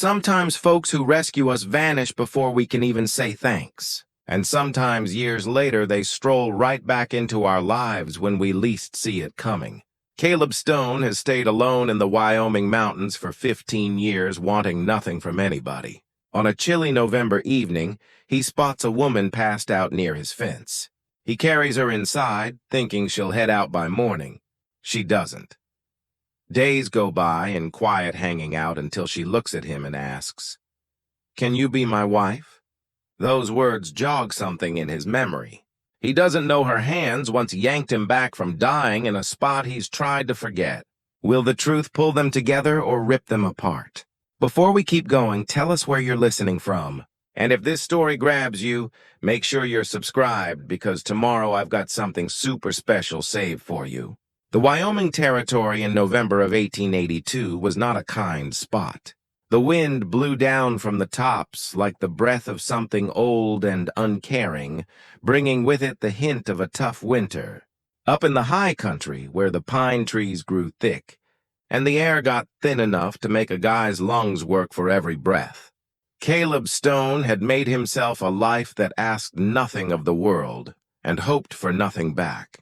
Sometimes folks who rescue us vanish before we can even say thanks. And sometimes years later they stroll right back into our lives when we least see it coming. Caleb Stone has stayed alone in the Wyoming mountains for 15 years, wanting nothing from anybody. On a chilly November evening, he spots a woman passed out near his fence. He carries her inside, thinking she'll head out by morning. She doesn't. Days go by in quiet hanging out until she looks at him and asks, "Can you be my wife?" Those words jog something in his memory. He doesn't know her hands once yanked him back from dying in a spot he's tried to forget. Will the truth pull them together or rip them apart? Before we keep going, tell us where you're listening from. And if this story grabs you, make sure you're subscribed because tomorrow I've got something super special saved for you. The Wyoming Territory in November of 1882 was not a kind spot. The wind blew down from the tops like the breath of something old and uncaring, bringing with it the hint of a tough winter. Up in the high country, where the pine trees grew thick, and the air got thin enough to make a guy's lungs work for every breath. Caleb Stone had made himself a life that asked nothing of the world and hoped for nothing back.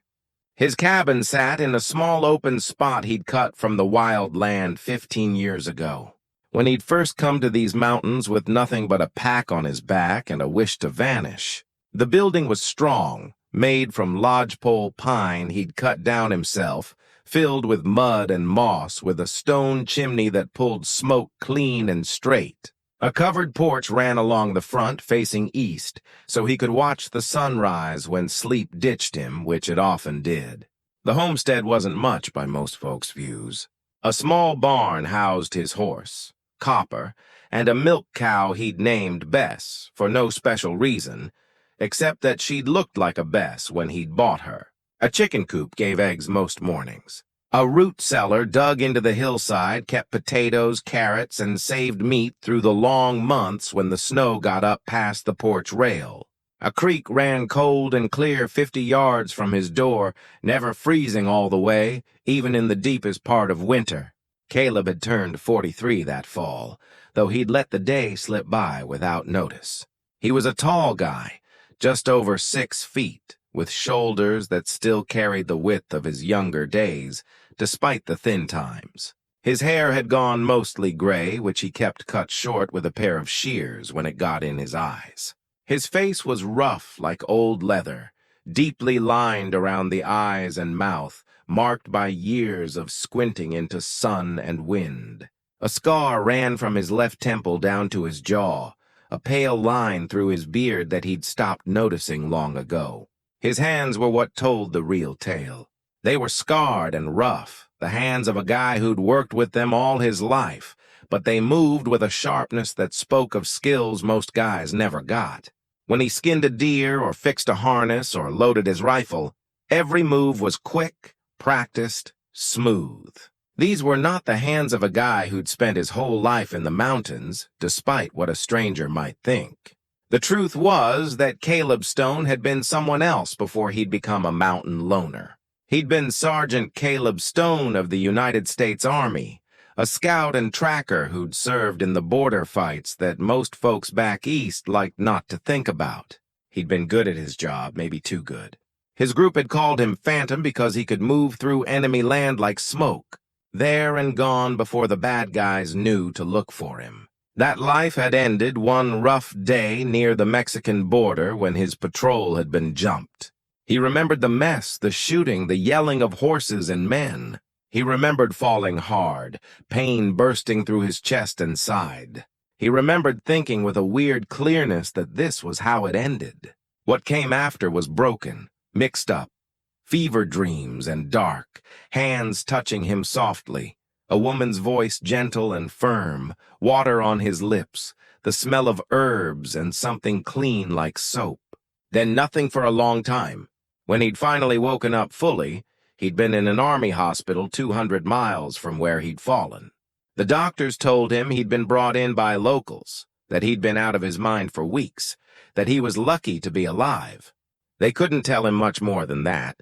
His cabin sat in a small open spot he'd cut from the wild land 15 years ago. When he'd first come to these mountains with nothing but a pack on his back and a wish to vanish. The building was strong, made from lodgepole pine he'd cut down himself, filled with mud and moss with a stone chimney that pulled smoke clean and straight. A covered porch ran along the front facing east, so he could watch the sunrise when sleep ditched him, which it often did. The homestead wasn't much by most folks' views. A small barn housed his horse, Copper, and a milk cow he'd named Bess for no special reason, except that she'd looked like a Bess when he'd bought her. A chicken coop gave eggs most mornings. A root cellar dug into the hillside kept potatoes, carrots, and saved meat through the long months when the snow got up past the porch rail. A creek ran cold and clear 50 yards from his door, never freezing all the way, even in the deepest part of winter. Caleb had turned 43 that fall, though he'd let the day slip by without notice. He was a tall guy, just over 6 feet, with shoulders that still carried the width of his younger days, despite the thin times. His hair had gone mostly gray, which he kept cut short with a pair of shears when it got in his eyes. His face was rough like old leather, deeply lined around the eyes and mouth, marked by years of squinting into sun and wind. A scar ran from his left temple down to his jaw, a pale line through his beard that he'd stopped noticing long ago. His hands were what told the real tale. They were scarred and rough, the hands of a guy who'd worked with them all his life, but they moved with a sharpness that spoke of skills most guys never got. When he skinned a deer or fixed a harness or loaded his rifle, every move was quick, practiced, smooth. These were not the hands of a guy who'd spent his whole life in the mountains, despite what a stranger might think. The truth was that Caleb Stone had been someone else before he'd become a mountain loner. He'd been Sergeant Caleb Stone of the United States Army, a scout and tracker who'd served in the border fights that most folks back east liked not to think about. He'd been good at his job, maybe too good. His group had called him Phantom because he could move through enemy land like smoke, there and gone before the bad guys knew to look for him. That life had ended one rough day near the Mexican border when his patrol had been jumped. He remembered the mess, the shooting, the yelling of horses and men. He remembered falling hard, pain bursting through his chest and side. He remembered thinking with a weird clearness that this was how it ended. What came after was broken, mixed up. Fever dreams and dark, hands touching him softly, a woman's voice gentle and firm, water on his lips, the smell of herbs and something clean like soap. Then nothing for a long time. When he'd finally woken up fully, he'd been in an army hospital 200 miles from where he'd fallen. The doctors told him he'd been brought in by locals, that he'd been out of his mind for weeks, that he was lucky to be alive. They couldn't tell him much more than that.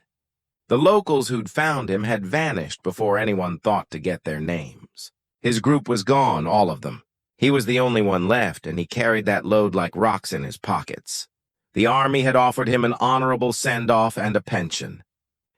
The locals who'd found him had vanished before anyone thought to get their names. His group was gone, all of them. He was the only one left, and he carried that load like rocks in his pockets. The army had offered him an honorable send-off and a pension.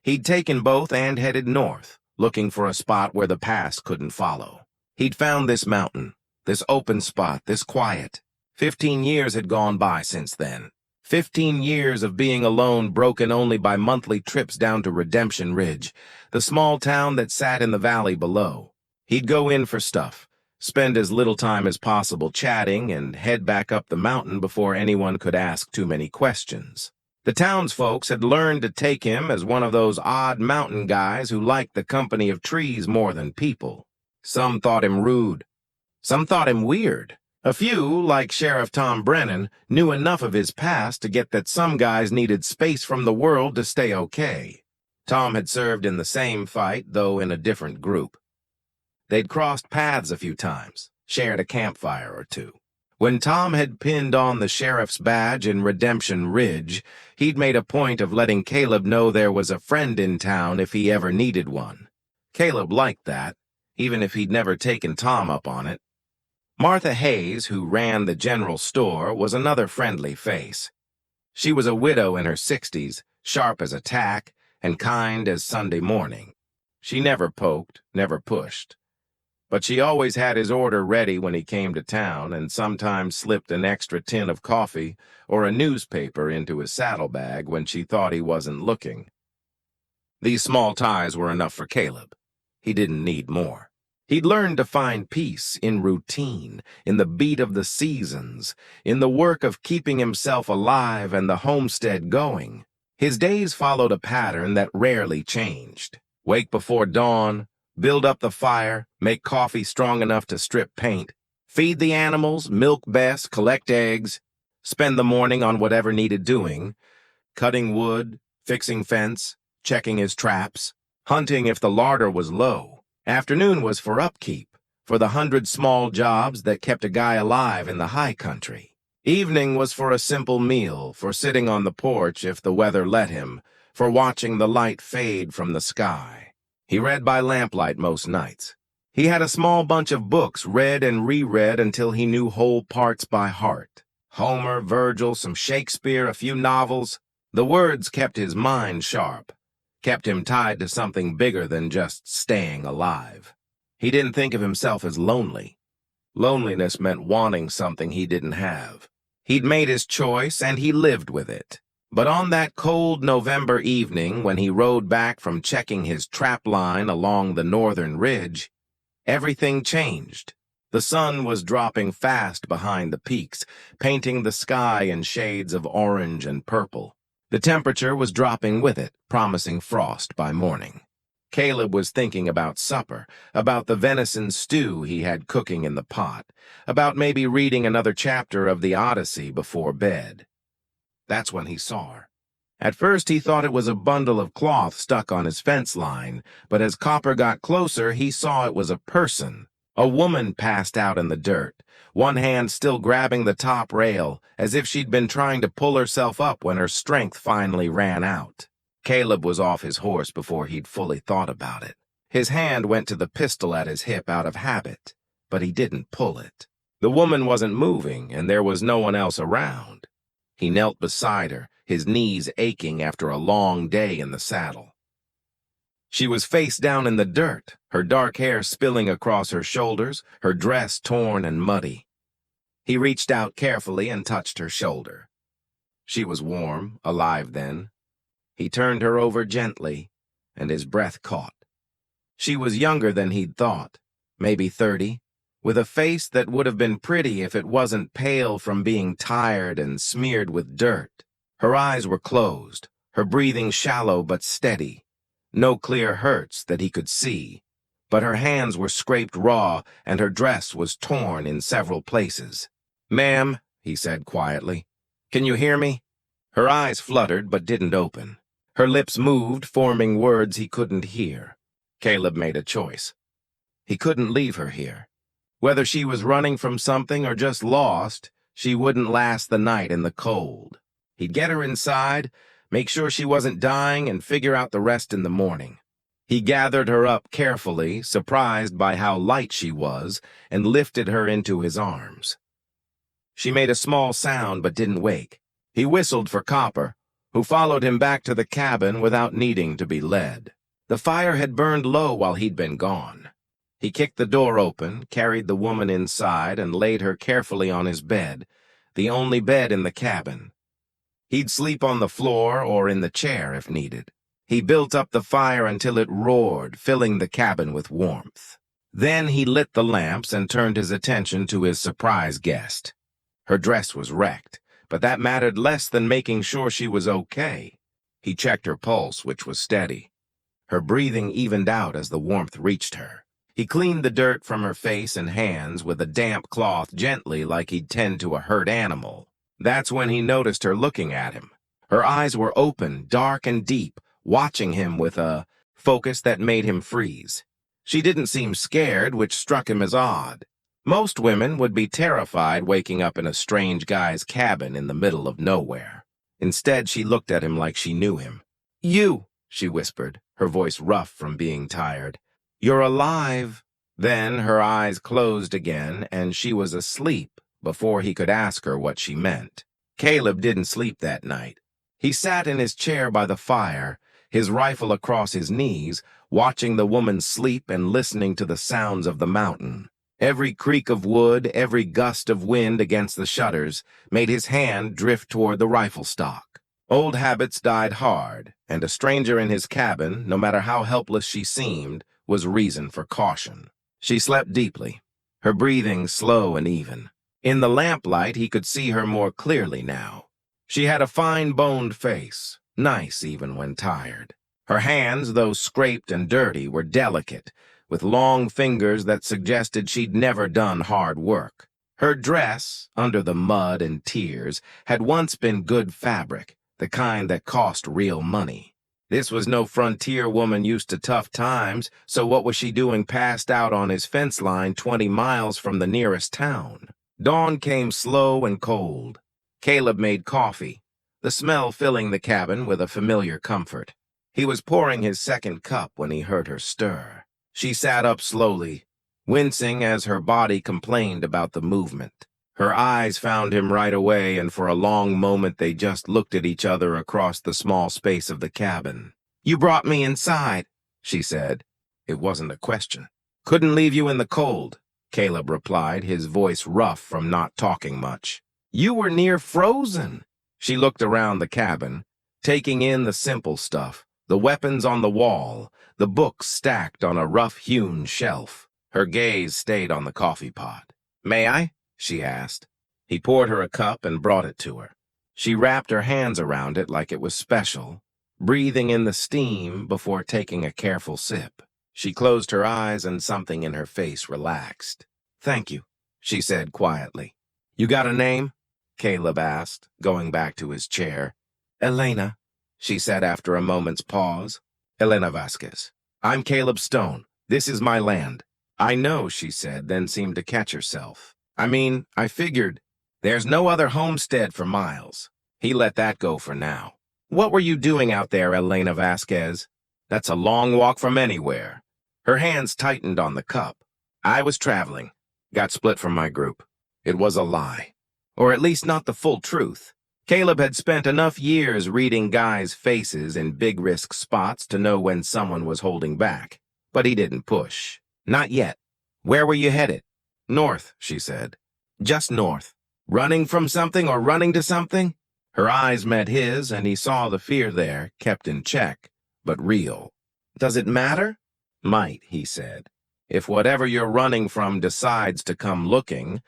He'd taken both and headed north, looking for a spot where the past couldn't follow. He'd found this mountain, this open spot, this quiet. 15 years had gone by since then. 15 years of being alone, broken only by monthly trips down to Redemption Ridge, the small town that sat in the valley below. He'd go in for stuff, spend as little time as possible chatting, and head back up the mountain before anyone could ask too many questions. The townsfolks had learned to take him as one of those odd mountain guys who liked the company of trees more than people. Some thought him rude. Some thought him weird. A few, like Sheriff Tom Brennan, knew enough of his past to get that some guys needed space from the world to stay okay. Tom had served in the same fight, though in a different group. They'd crossed paths a few times, shared a campfire or two. When Tom had pinned on the sheriff's badge in Redemption Ridge, he'd made a point of letting Caleb know there was a friend in town if he ever needed one. Caleb liked that, even if he'd never taken Tom up on it. Martha Hayes, who ran the general store, was another friendly face. She was a widow in her 60s, sharp as a tack, and kind as Sunday morning. She never poked, never pushed. But she always had his order ready when he came to town, and sometimes slipped an extra tin of coffee or a newspaper into his saddlebag when she thought he wasn't looking. These small ties were enough for Caleb. He didn't need more. He'd learned to find peace in routine, in the beat of the seasons, in the work of keeping himself alive and the homestead going. His days followed a pattern that rarely changed. Wake before dawn, build up the fire, make coffee strong enough to strip paint, feed the animals, milk Bess, collect eggs, spend the morning on whatever needed doing, cutting wood, fixing fence, checking his traps, hunting if the larder was low. Afternoon was for upkeep, for the 100 small jobs that kept a guy alive in the high country. Evening was for a simple meal, for sitting on the porch if the weather let him, for watching the light fade from the sky. He read by lamplight most nights. He had a small bunch of books read and reread until he knew whole parts by heart. Homer, Virgil, some Shakespeare, a few novels. The words kept his mind sharp, kept him tied to something bigger than just staying alive. He didn't think of himself as lonely. Loneliness meant wanting something he didn't have. He'd made his choice, and he lived with it. But on that cold November evening, when he rode back from checking his trap line along the northern ridge, everything changed. The sun was dropping fast behind the peaks, painting the sky in shades of orange and purple. The temperature was dropping with it, promising frost by morning. Caleb was thinking about supper, about the venison stew he had cooking in the pot, about maybe reading another chapter of the Odyssey before bed. That's when he saw her. At first he thought it was a bundle of cloth stuck on his fence line, but as Copper got closer, he saw it was a person. A woman passed out in the dirt, one hand still grabbing the top rail, as if she'd been trying to pull herself up when her strength finally ran out. Caleb was off his horse before he'd fully thought about it. His hand went to the pistol at his hip out of habit, but he didn't pull it. The woman wasn't moving, and there was no one else around. He knelt beside her, his knees aching after a long day in the saddle. She was face down in the dirt, her dark hair spilling across her shoulders, her dress torn and muddy. He reached out carefully and touched her shoulder. She was warm, alive then. He turned her over gently, and his breath caught. She was younger than he'd thought, maybe 30, with a face that would have been pretty if it wasn't pale from being tired and smeared with dirt. Her eyes were closed, her breathing shallow but steady. No clear hurts that he could see, but her hands were scraped raw and her dress was torn in several places. "Ma'am," he said quietly, "can you hear me?" Her eyes fluttered but didn't open. Her lips moved, forming words he couldn't hear. Caleb made a choice. He couldn't leave her here. Whether she was running from something or just lost, she wouldn't last the night in the cold. He'd get her inside, make sure she wasn't dying, and figure out the rest in the morning. He gathered her up carefully, surprised by how light she was, and lifted her into his arms. She made a small sound but didn't wake. He whistled for Copper, who followed him back to the cabin without needing to be led. The fire had burned low while he'd been gone. He kicked the door open, carried the woman inside, and laid her carefully on his bed, the only bed in the cabin. He'd sleep on the floor or in the chair if needed. He built up the fire until it roared, filling the cabin with warmth. Then he lit the lamps and turned his attention to his surprise guest. Her dress was wrecked, but that mattered less than making sure she was okay. He checked her pulse, which was steady. Her breathing evened out as the warmth reached her. He cleaned the dirt from her face and hands with a damp cloth gently like he'd tend to a hurt animal. That's when he noticed her looking at him. Her eyes were open, dark and deep, watching him with a focus that made him freeze. She didn't seem scared, which struck him as odd. Most women would be terrified waking up in a strange guy's cabin in the middle of nowhere. Instead, she looked at him like she knew him. "You," she whispered, her voice rough from being tired. "You're alive." Then her eyes closed again, and she was asleep before he could ask her what she meant. Caleb didn't sleep that night. He sat in his chair by the fire, his rifle across his knees, watching the woman sleep and listening to the sounds of the mountain. Every creak of wood, every gust of wind against the shutters made his hand drift toward the rifle stock. Old habits died hard, and a stranger in his cabin, no matter how helpless she seemed, was reason for caution. She slept deeply, her breathing slow and even. In the lamplight, he could see her more clearly now. She had a fine-boned face, nice even when tired. Her hands, though scraped and dirty, were delicate, with long fingers that suggested she'd never done hard work. Her dress, under the mud and tears, had once been good fabric, the kind that cost real money. This was no frontier woman used to tough times, so what was she doing passed out on his fence line 20 miles from the nearest town? Dawn came slow and cold. Caleb made coffee, the smell filling the cabin with a familiar comfort. He was pouring his second cup when he heard her stir. She sat up slowly, wincing as her body complained about the movement. Her eyes found him right away, and for a long moment they just looked at each other across the small space of the cabin. "You brought me inside," she said. It wasn't a question. "Couldn't leave you in the cold," Caleb replied, his voice rough from not talking much. "You were near frozen." She looked around the cabin, taking in the simple stuff, the weapons on the wall, the books stacked on a rough-hewn shelf. Her gaze stayed on the coffee pot. "May I?" she asked. He poured her a cup and brought it to her. She wrapped her hands around it like it was special, breathing in the steam before taking a careful sip. She closed her eyes and something in her face relaxed. "Thank you," she said quietly. "You got a name?" Caleb asked, going back to his chair. "Elena," she said after a moment's pause. "Elena Vasquez. I'm Caleb Stone. This is my land." "I know," she said, then seemed to catch herself. I figured. There's no other homestead for miles." He let that go for now. "What were you doing out there, Elena Vasquez?" "That's a long walk from anywhere." Her hands tightened on the cup. "I was traveling. Got split from my group." It was a lie. Or at least not the full truth. Caleb had spent enough years reading guys' faces in big-risk spots to know when someone was holding back. But he didn't push. "Not yet." "Where were you headed?" "North," she said. "Just north. Running from something or running to something?" Her eyes met his, and he saw the fear there, kept in check, but real. "Does it matter?" "Might," he said. "If whatever you're running from decides to come looking,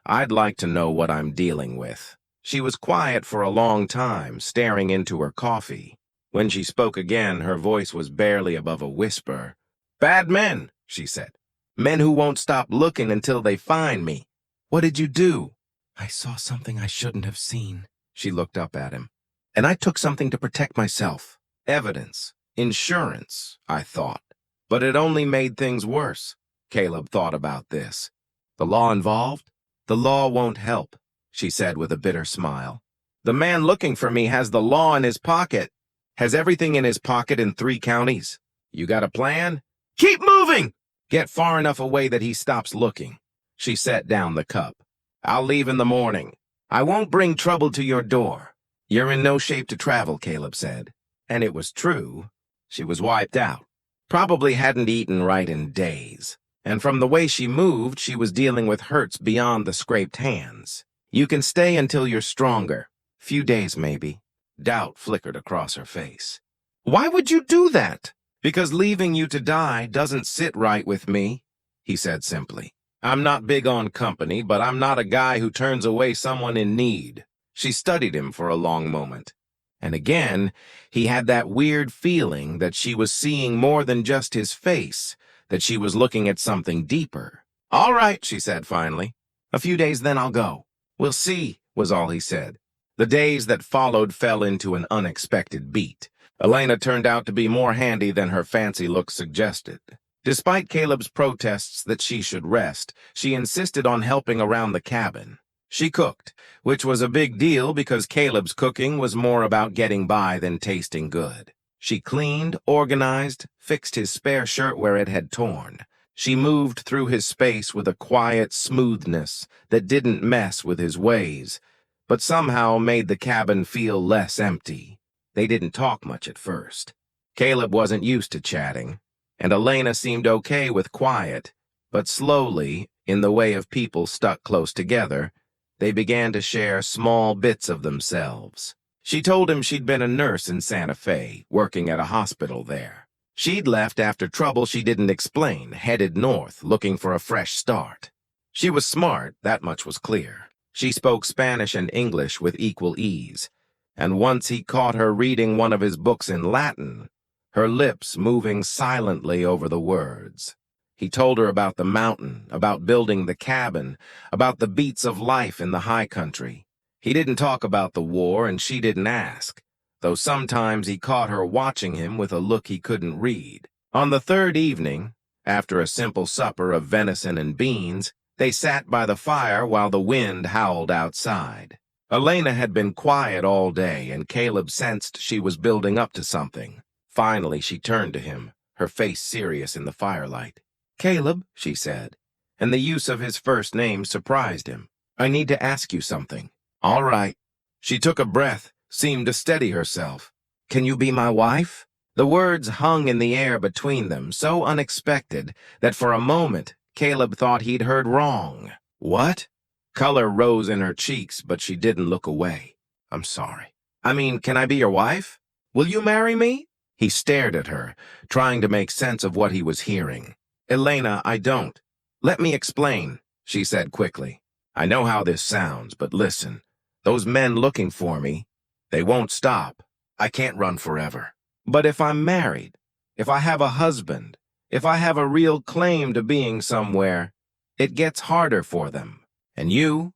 I'd like to know what I'm dealing with." She was quiet for a long time, staring into her coffee. When she spoke again, her voice was barely above a whisper. "Bad men," she said. "Men who won't stop looking until they find me." "What did you do?" "I saw something I shouldn't have seen." She looked up at him. "And I took something to protect myself. Evidence. Insurance, I thought. But it only made things worse." Caleb thought about this. "The law involved?" "The law won't help," she said with a bitter smile. "The man looking for me has the law in his pocket. Has everything in his pocket in 3 counties. You got a plan? Keep moving! Get far enough away that he stops looking. She set down the cup. I'll leave in the morning. I won't bring trouble to your door. You're in no shape to travel, Caleb said. And it was true. She was wiped out. Probably hadn't eaten right in days. And from the way she moved, she was dealing with hurts beyond the scraped hands. You can stay until you're stronger. Few days, maybe. Doubt flickered across her face. Why would you do that? Because leaving you to die doesn't sit right with me, he said simply. I'm not big on company, but I'm not a guy who turns away someone in need. She studied him for a long moment. And again, he had that weird feeling that she was seeing more than just his face, that she was looking at something deeper. All right, she said finally. A few days, then I'll go. We'll see, was all he said. The days that followed fell into an unexpected beat. Elena turned out to be more handy than her fancy looks suggested. Despite Caleb's protests that she should rest, she insisted on helping around the cabin. She cooked, which was a big deal because Caleb's cooking was more about getting by than tasting good. She cleaned, organized, fixed his spare shirt where it had torn. She moved through his space with a quiet smoothness that didn't mess with his ways, but somehow made the cabin feel less empty. They didn't talk much at first. Caleb wasn't used to chatting, and Elena seemed okay with quiet, but slowly, in the way of people stuck close together, they began to share small bits of themselves. She told him she'd been a nurse in Santa Fe, working at a hospital there. She'd left after trouble she didn't explain, headed north, looking for a fresh start. She was smart, that much was clear. She spoke Spanish and English with equal ease, and once he caught her reading one of his books in Latin, her lips moving silently over the words. He told her about the mountain, about building the cabin, about the beats of life in the high country. He didn't talk about the war, and she didn't ask, though sometimes he caught her watching him with a look he couldn't read. On the third evening, after a simple supper of venison and beans, they sat by the fire while the wind howled outside. Elena had been quiet all day, and Caleb sensed she was building up to something. Finally, she turned to him, her face serious in the firelight. Caleb, she said, and the use of his first name surprised him. I need to ask you something. All right. She took a breath, seemed to steady herself. Can you be my wife? The words hung in the air between them, so unexpected that for a moment Caleb thought he'd heard wrong. What? Color rose in her cheeks, but she didn't look away. I'm sorry. I mean, can I be your wife? Will you marry me? He stared at her, trying to make sense of what he was hearing. Elena, I don't. Let me explain, she said quickly. I know how this sounds, but listen. Those men looking for me, they won't stop. I can't run forever. But if I'm married, if I have a husband, if I have a real claim to being somewhere, it gets harder for them. And you're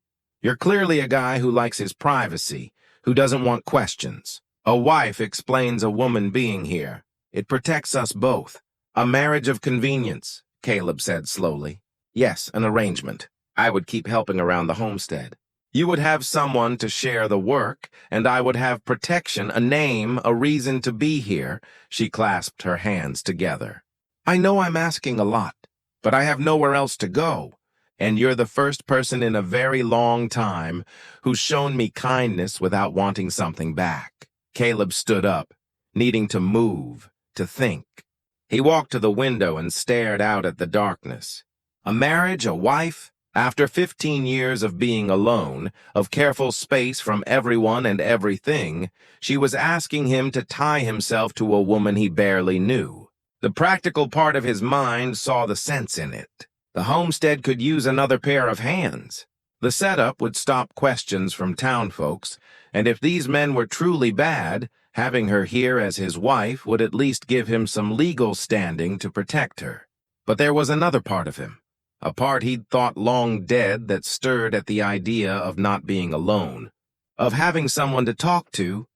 clearly a guy who likes his privacy, who doesn't want questions. A wife explains a woman being here. It protects us both. A marriage of convenience, Caleb said slowly. Yes, an arrangement. I would keep helping around the homestead. You would have someone to share the work, and I would have protection, a name, a reason to be here. She clasped her hands together. I know I'm asking a lot, but I have nowhere else to go. And you're the first person in a very long time who's shown me kindness without wanting something back. Caleb stood up, needing to move, to think. He walked to the window and stared out at the darkness. A marriage, a wife? After 15 years of being alone, of careful space from everyone and everything, she was asking him to tie himself to a woman he barely knew. The practical part of his mind saw the sense in it. The homestead could use another pair of hands. The setup would stop questions from town folks, and if these men were truly bad, having her here as his wife would at least give him some legal standing to protect her. But there was another part of him, a part he'd thought long dead that stirred at the idea of not being alone, of having someone to talk to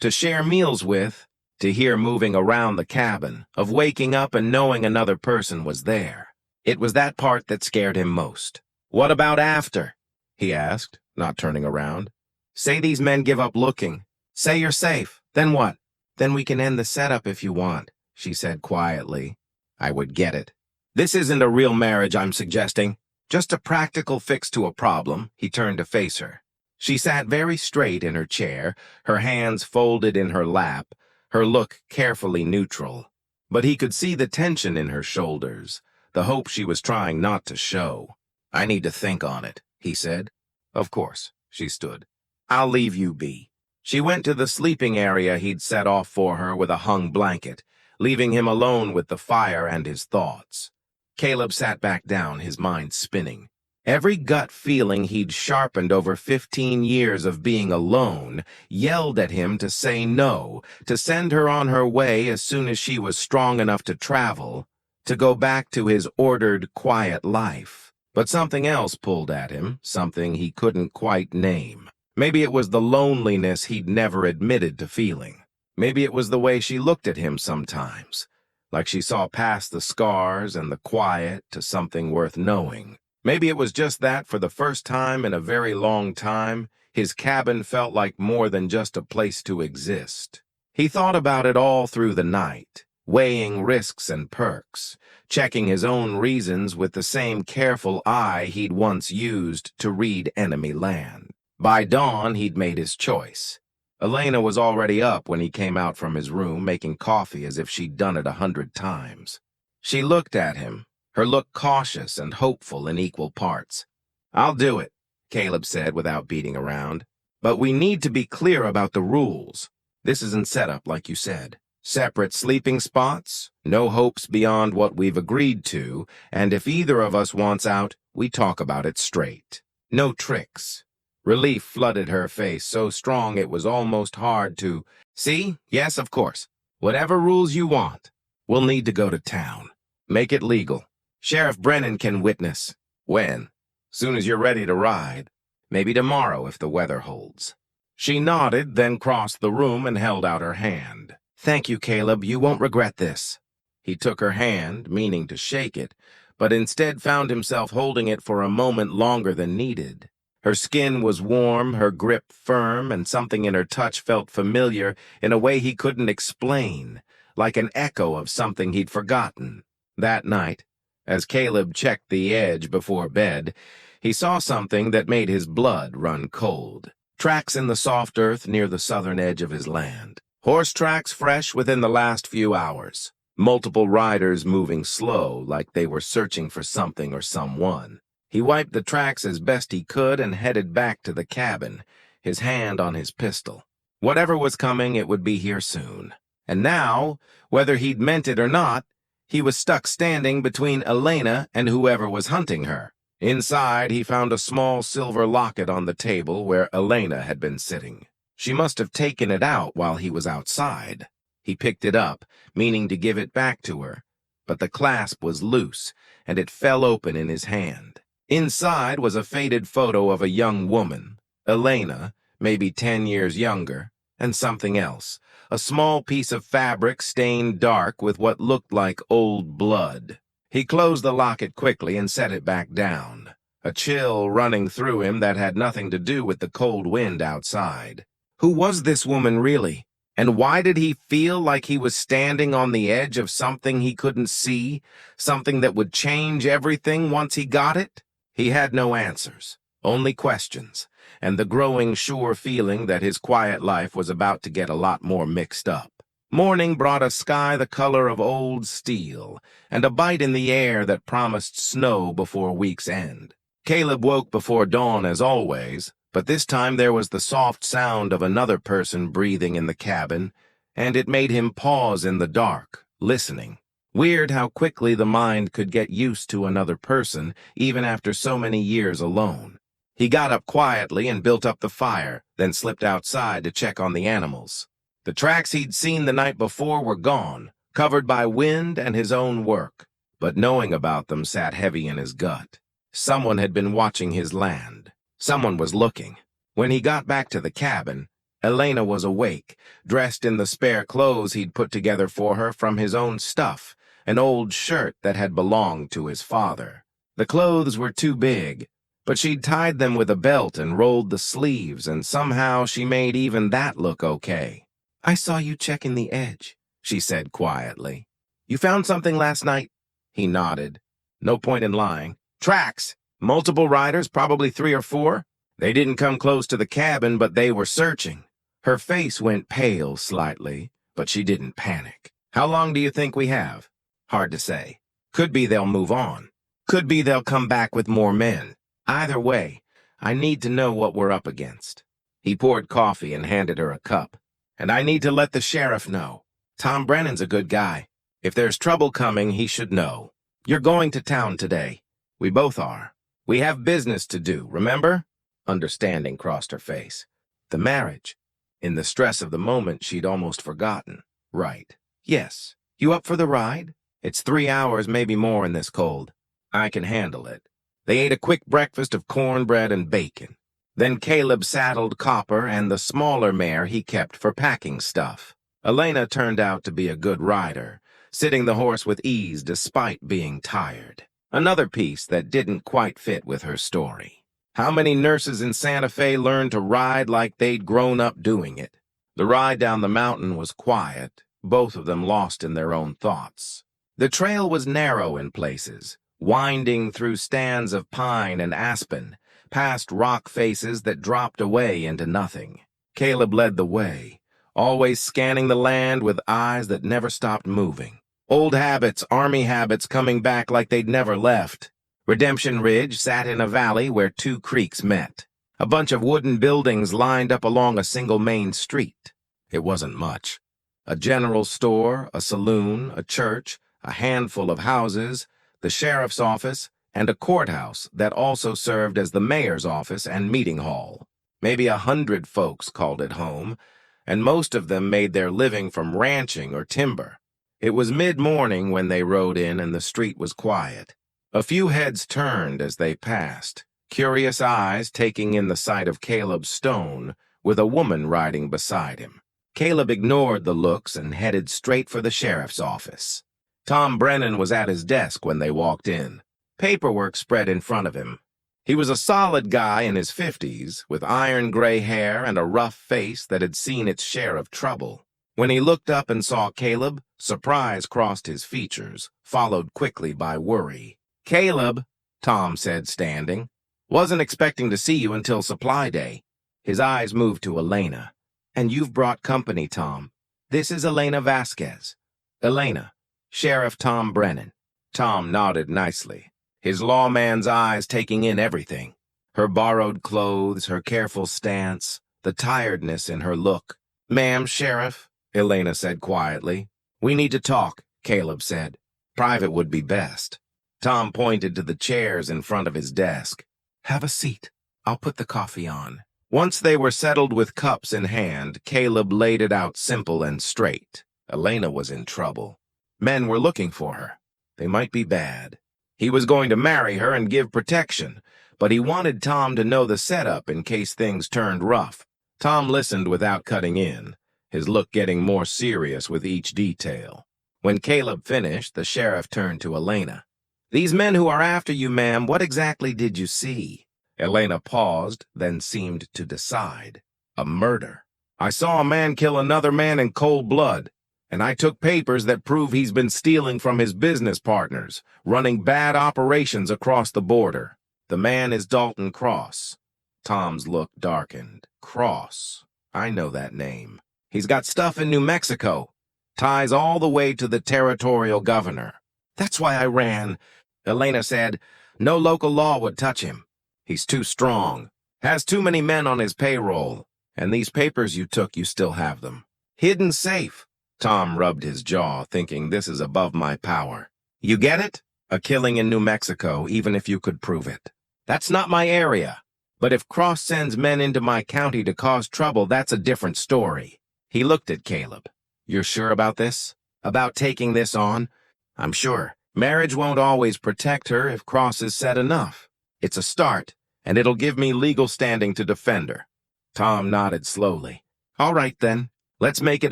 share meals with, to hear moving around the cabin, of waking up and knowing another person was there. It was that part that scared him most. What about after? He asked, not turning around. Say these men give up looking. Say you're safe. Then what? Then we can end the setup if you want. she said quietly. I would get it. This isn't a real marriage I'm suggesting. Just a practical fix to a problem. He turned to face her. She sat very straight in her chair, her hands folded in her lap, her look carefully neutral. But he could see the tension in her shoulders, the hope she was trying not to show. I need to think on it, he said. Of course, she stood. I'll leave you be. She went to the sleeping area he'd set off for her with a hung blanket, leaving him alone with the fire and his thoughts. Caleb sat back down, his mind spinning. Every gut feeling he'd sharpened over 15 years of being alone yelled at him to say no, to send her on her way as soon as she was strong enough to travel, to go back to his ordered, quiet life. But something else pulled at him, something he couldn't quite name. Maybe it was the loneliness he'd never admitted to feeling. Maybe it was the way she looked at him sometimes, like she saw past the scars and the quiet to something worth knowing. Maybe it was just that for the first time in a very long time, his cabin felt like more than just a place to exist. He thought about it all through the night, weighing risks and perks, checking his own reasons with the same careful eye he'd once used to read enemy land. By dawn, he'd made his choice. Elena was already up when he came out from his room, making coffee as if she'd done it 100 times. She looked at him, her look cautious and hopeful in equal parts. I'll do it, Caleb said without beating around. But we need to be clear about the rules. This isn't set up like you said. Separate sleeping spots, no hopes beyond what we've agreed to, and if either of us wants out, we talk about it straight. No tricks. Relief flooded her face so strong it was almost hard to... See? Yes, of course. Whatever rules you want. We'll need to go to town. Make it legal. Sheriff Brennan can witness. When? Soon as you're ready to ride. Maybe tomorrow if the weather holds. She nodded, then crossed the room and held out her hand. Thank you, Caleb. You won't regret this. He took her hand, meaning to shake it, but instead found himself holding it for a moment longer than needed. Her skin was warm, her grip firm, and something in her touch felt familiar in a way he couldn't explain, like an echo of something he'd forgotten. That night, as Caleb checked the edge before bed, he saw something that made his blood run cold. Tracks in the soft earth near the southern edge of his land. Horse tracks fresh within the last few hours. Multiple riders moving slow, like they were searching for something or someone. He wiped the tracks as best he could and headed back to the cabin, his hand on his pistol. Whatever was coming, it would be here soon. And now, whether he'd meant it or not, he was stuck standing between Elena and whoever was hunting her. Inside, he found a small silver locket on the table where Elena had been sitting. She must have taken it out while he was outside. He picked it up, meaning to give it back to her, but the clasp was loose, and it fell open in his hand. Inside was a faded photo of a young woman, Elena, maybe 10 years younger, and something else, a small piece of fabric stained dark with what looked like old blood. He closed the locket quickly and set it back down, a chill running through him that had nothing to do with the cold wind outside. Who was this woman really? And why did he feel like he was standing on the edge of something he couldn't see, something that would change everything once he got it? He had no answers, only questions, and the growing sure feeling that his quiet life was about to get a lot more mixed up. Morning brought a sky the color of old steel, and a bite in the air that promised snow before week's end. Caleb woke before dawn as always, but this time there was the soft sound of another person breathing in the cabin, and it made him pause in the dark, listening. Weird how quickly the mind could get used to another person, even after so many years alone. He got up quietly and built up the fire, then slipped outside to check on the animals. The tracks he'd seen the night before were gone, covered by wind and his own work, but knowing about them sat heavy in his gut. Someone had been watching his land. Someone was looking. When he got back to the cabin, Elena was awake, dressed in the spare clothes he'd put together for her from his own stuff, an old shirt that had belonged to his father. The clothes were too big, but she'd tied them with a belt and rolled the sleeves, and somehow she made even that look okay. I saw you checking the edge, she said quietly. You found something last night? He nodded. No point in lying. Tracks. Multiple riders, probably 3 or 4. They didn't come close to the cabin, but they were searching. Her face went pale slightly, but she didn't panic. How long do you think we have? Hard to say. Could be they'll move on. Could be they'll come back with more men. Either way, I need to know what we're up against. He poured coffee and handed her a cup. And I need to let the sheriff know. Tom Brennan's a good guy. If there's trouble coming, he should know. You're going to town today. We both are. We have business to do, remember? Understanding crossed her face. The marriage. In the stress of the moment, she'd almost forgotten. Right. Yes. You up for the ride? It's 3 hours, maybe more in this cold. I can handle it. They ate a quick breakfast of cornbread and bacon. Then Caleb saddled Copper and the smaller mare he kept for packing stuff. Elena turned out to be a good rider, sitting the horse with ease despite being tired. Another piece that didn't quite fit with her story. How many nurses in Santa Fe learned to ride like they'd grown up doing it? The ride down the mountain was quiet, both of them lost in their own thoughts. The trail was narrow in places, winding through stands of pine and aspen, past rock faces that dropped away into nothing. Caleb led the way, always scanning the land with eyes that never stopped moving. Old habits, army habits coming back like they'd never left. Redemption Ridge sat in a valley where 2 creeks met. A bunch of wooden buildings lined up along a single main street. It wasn't much. A general store, a saloon, a church, a handful of houses, the sheriff's office, and a courthouse that also served as the mayor's office and meeting hall. Maybe 100 folks called it home, and most of them made their living from ranching or timber. It was mid-morning when they rode in and the street was quiet. A few heads turned as they passed, curious eyes taking in the sight of Caleb Stone with a woman riding beside him. Caleb ignored the looks and headed straight for the sheriff's office. Tom Brennan was at his desk when they walked in. Paperwork spread in front of him. He was a solid guy in his 50s, with iron gray hair and a rough face that had seen its share of trouble. When he looked up and saw Caleb, surprise crossed his features, followed quickly by worry. Caleb, Tom said, standing. Wasn't expecting to see you until supply day. His eyes moved to Elena. And you've brought company, Tom. This is Elena Vasquez. Elena, Sheriff Tom Brennan. Tom nodded nicely, his lawman's eyes taking in everything. Her borrowed clothes, her careful stance, the tiredness in her look. Ma'am, Sheriff, Elena said quietly. We need to talk, Caleb said. Private would be best. Tom pointed to the chairs in front of his desk. Have a seat. I'll put the coffee on. Once they were settled with cups in hand, Caleb laid it out simple and straight. Elena was in trouble. Men were looking for her. They might be bad. He was going to marry her and give protection, but he wanted Tom to know the setup in case things turned rough. Tom listened without cutting in, his look getting more serious with each detail. When Caleb finished, the sheriff turned to Elena. These men who are after you, ma'am, what exactly did you see? Elena paused, then seemed to decide. A murder. I saw a man kill another man in cold blood, and I took papers that prove he's been stealing from his business partners, running bad operations across the border. The man is Dalton Cross. Tom's look darkened. Cross. I know that name. He's got stuff in New Mexico. Ties all the way to the territorial governor. That's why I ran. Elena said, no local law would touch him. He's too strong, has too many men on his payroll, and these papers you took, you still have them. Hidden safe. Tom rubbed his jaw, thinking this is above my power. You get it? A killing in New Mexico, even if you could prove it. That's not my area. But if Cross sends men into my county to cause trouble, that's a different story. He looked at Caleb. You're sure about this? About taking this on? I'm sure. Marriage won't always protect her if Cross is said enough. It's a start, and it'll give me legal standing to defend her. Tom nodded slowly. All right, then. Let's make it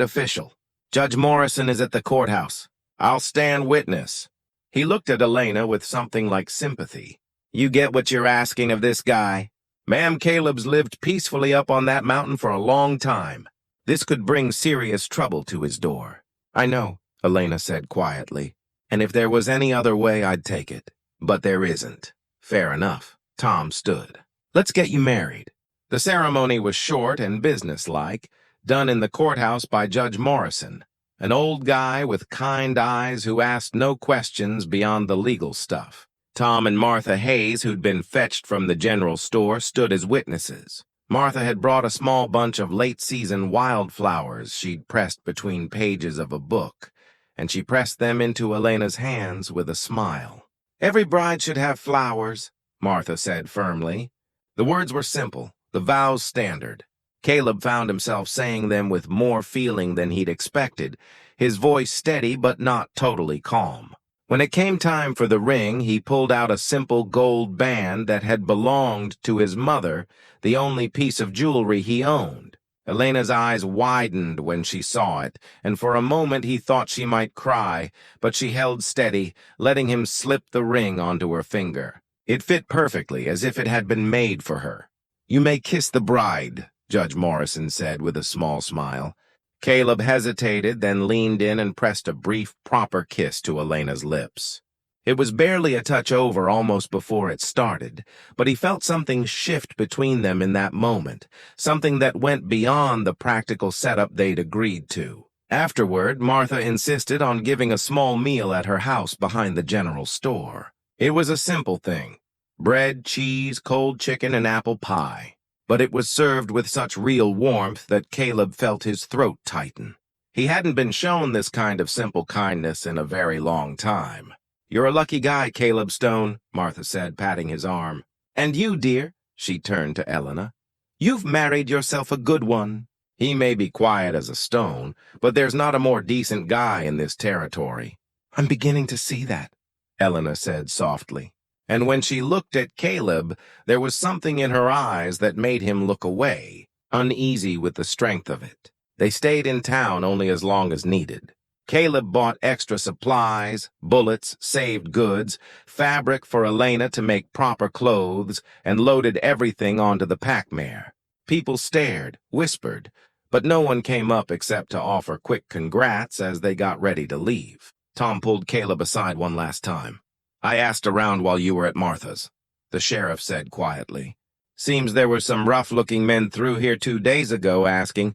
official. Judge Morrison is at the courthouse. I'll stand witness. He looked at Elena with something like sympathy. You get what you're asking of this guy? Ma'am, Caleb's lived peacefully up on that mountain for a long time. This could bring serious trouble to his door. I know, Elena said quietly. And if there was any other way, I'd take it. But there isn't. Fair enough. Tom stood. Let's get you married. The ceremony was short and businesslike, done in the courthouse by Judge Morrison, an old guy with kind eyes who asked no questions beyond the legal stuff. Tom and Martha Hayes, who'd been fetched from the general store, stood as witnesses. Martha had brought a small bunch of late-season wildflowers she'd pressed between pages of a book, and she pressed them into Elena's hands with a smile. "Every bride should have flowers," Martha said firmly. The words were simple, the vows standard. Caleb found himself saying them with more feeling than he'd expected, his voice steady but not totally calm. When it came time for the ring, he pulled out a simple gold band that had belonged to his mother, the only piece of jewelry he owned. Elena's eyes widened when she saw it, and for a moment he thought she might cry, but she held steady, letting him slip the ring onto her finger. It fit perfectly, as if it had been made for her. "You may kiss the bride," Judge Morrison said with a small smile. Caleb hesitated, then leaned in and pressed a brief, proper kiss to Elena's lips. It was barely a touch over almost before it started, but he felt something shift between them in that moment, something that went beyond the practical setup they'd agreed to. Afterward, Martha insisted on giving a small meal at her house behind the general store. It was a simple thing: bread, cheese, cold chicken, and apple pie. But it was served with such real warmth that Caleb felt his throat tighten. He hadn't been shown this kind of simple kindness in a very long time. "You're a lucky guy, Caleb Stone," Martha said, patting his arm. "And you, dear," she turned to Elena. "You've married yourself a good one." "He may be quiet as a stone, but there's not a more decent guy in this territory." "I'm beginning to see that," Elena said softly. And when she looked at Caleb, there was something in her eyes that made him look away, uneasy with the strength of it. They stayed in town only as long as needed. Caleb bought extra supplies, bullets, saved goods, fabric for Elena to make proper clothes, and loaded everything onto the pack mare. People stared, whispered, but no one came up except to offer quick congrats as they got ready to leave. Tom pulled Caleb aside one last time. "I asked around while you were at Martha's," the sheriff said quietly. "Seems there were some rough-looking men through here 2 days ago asking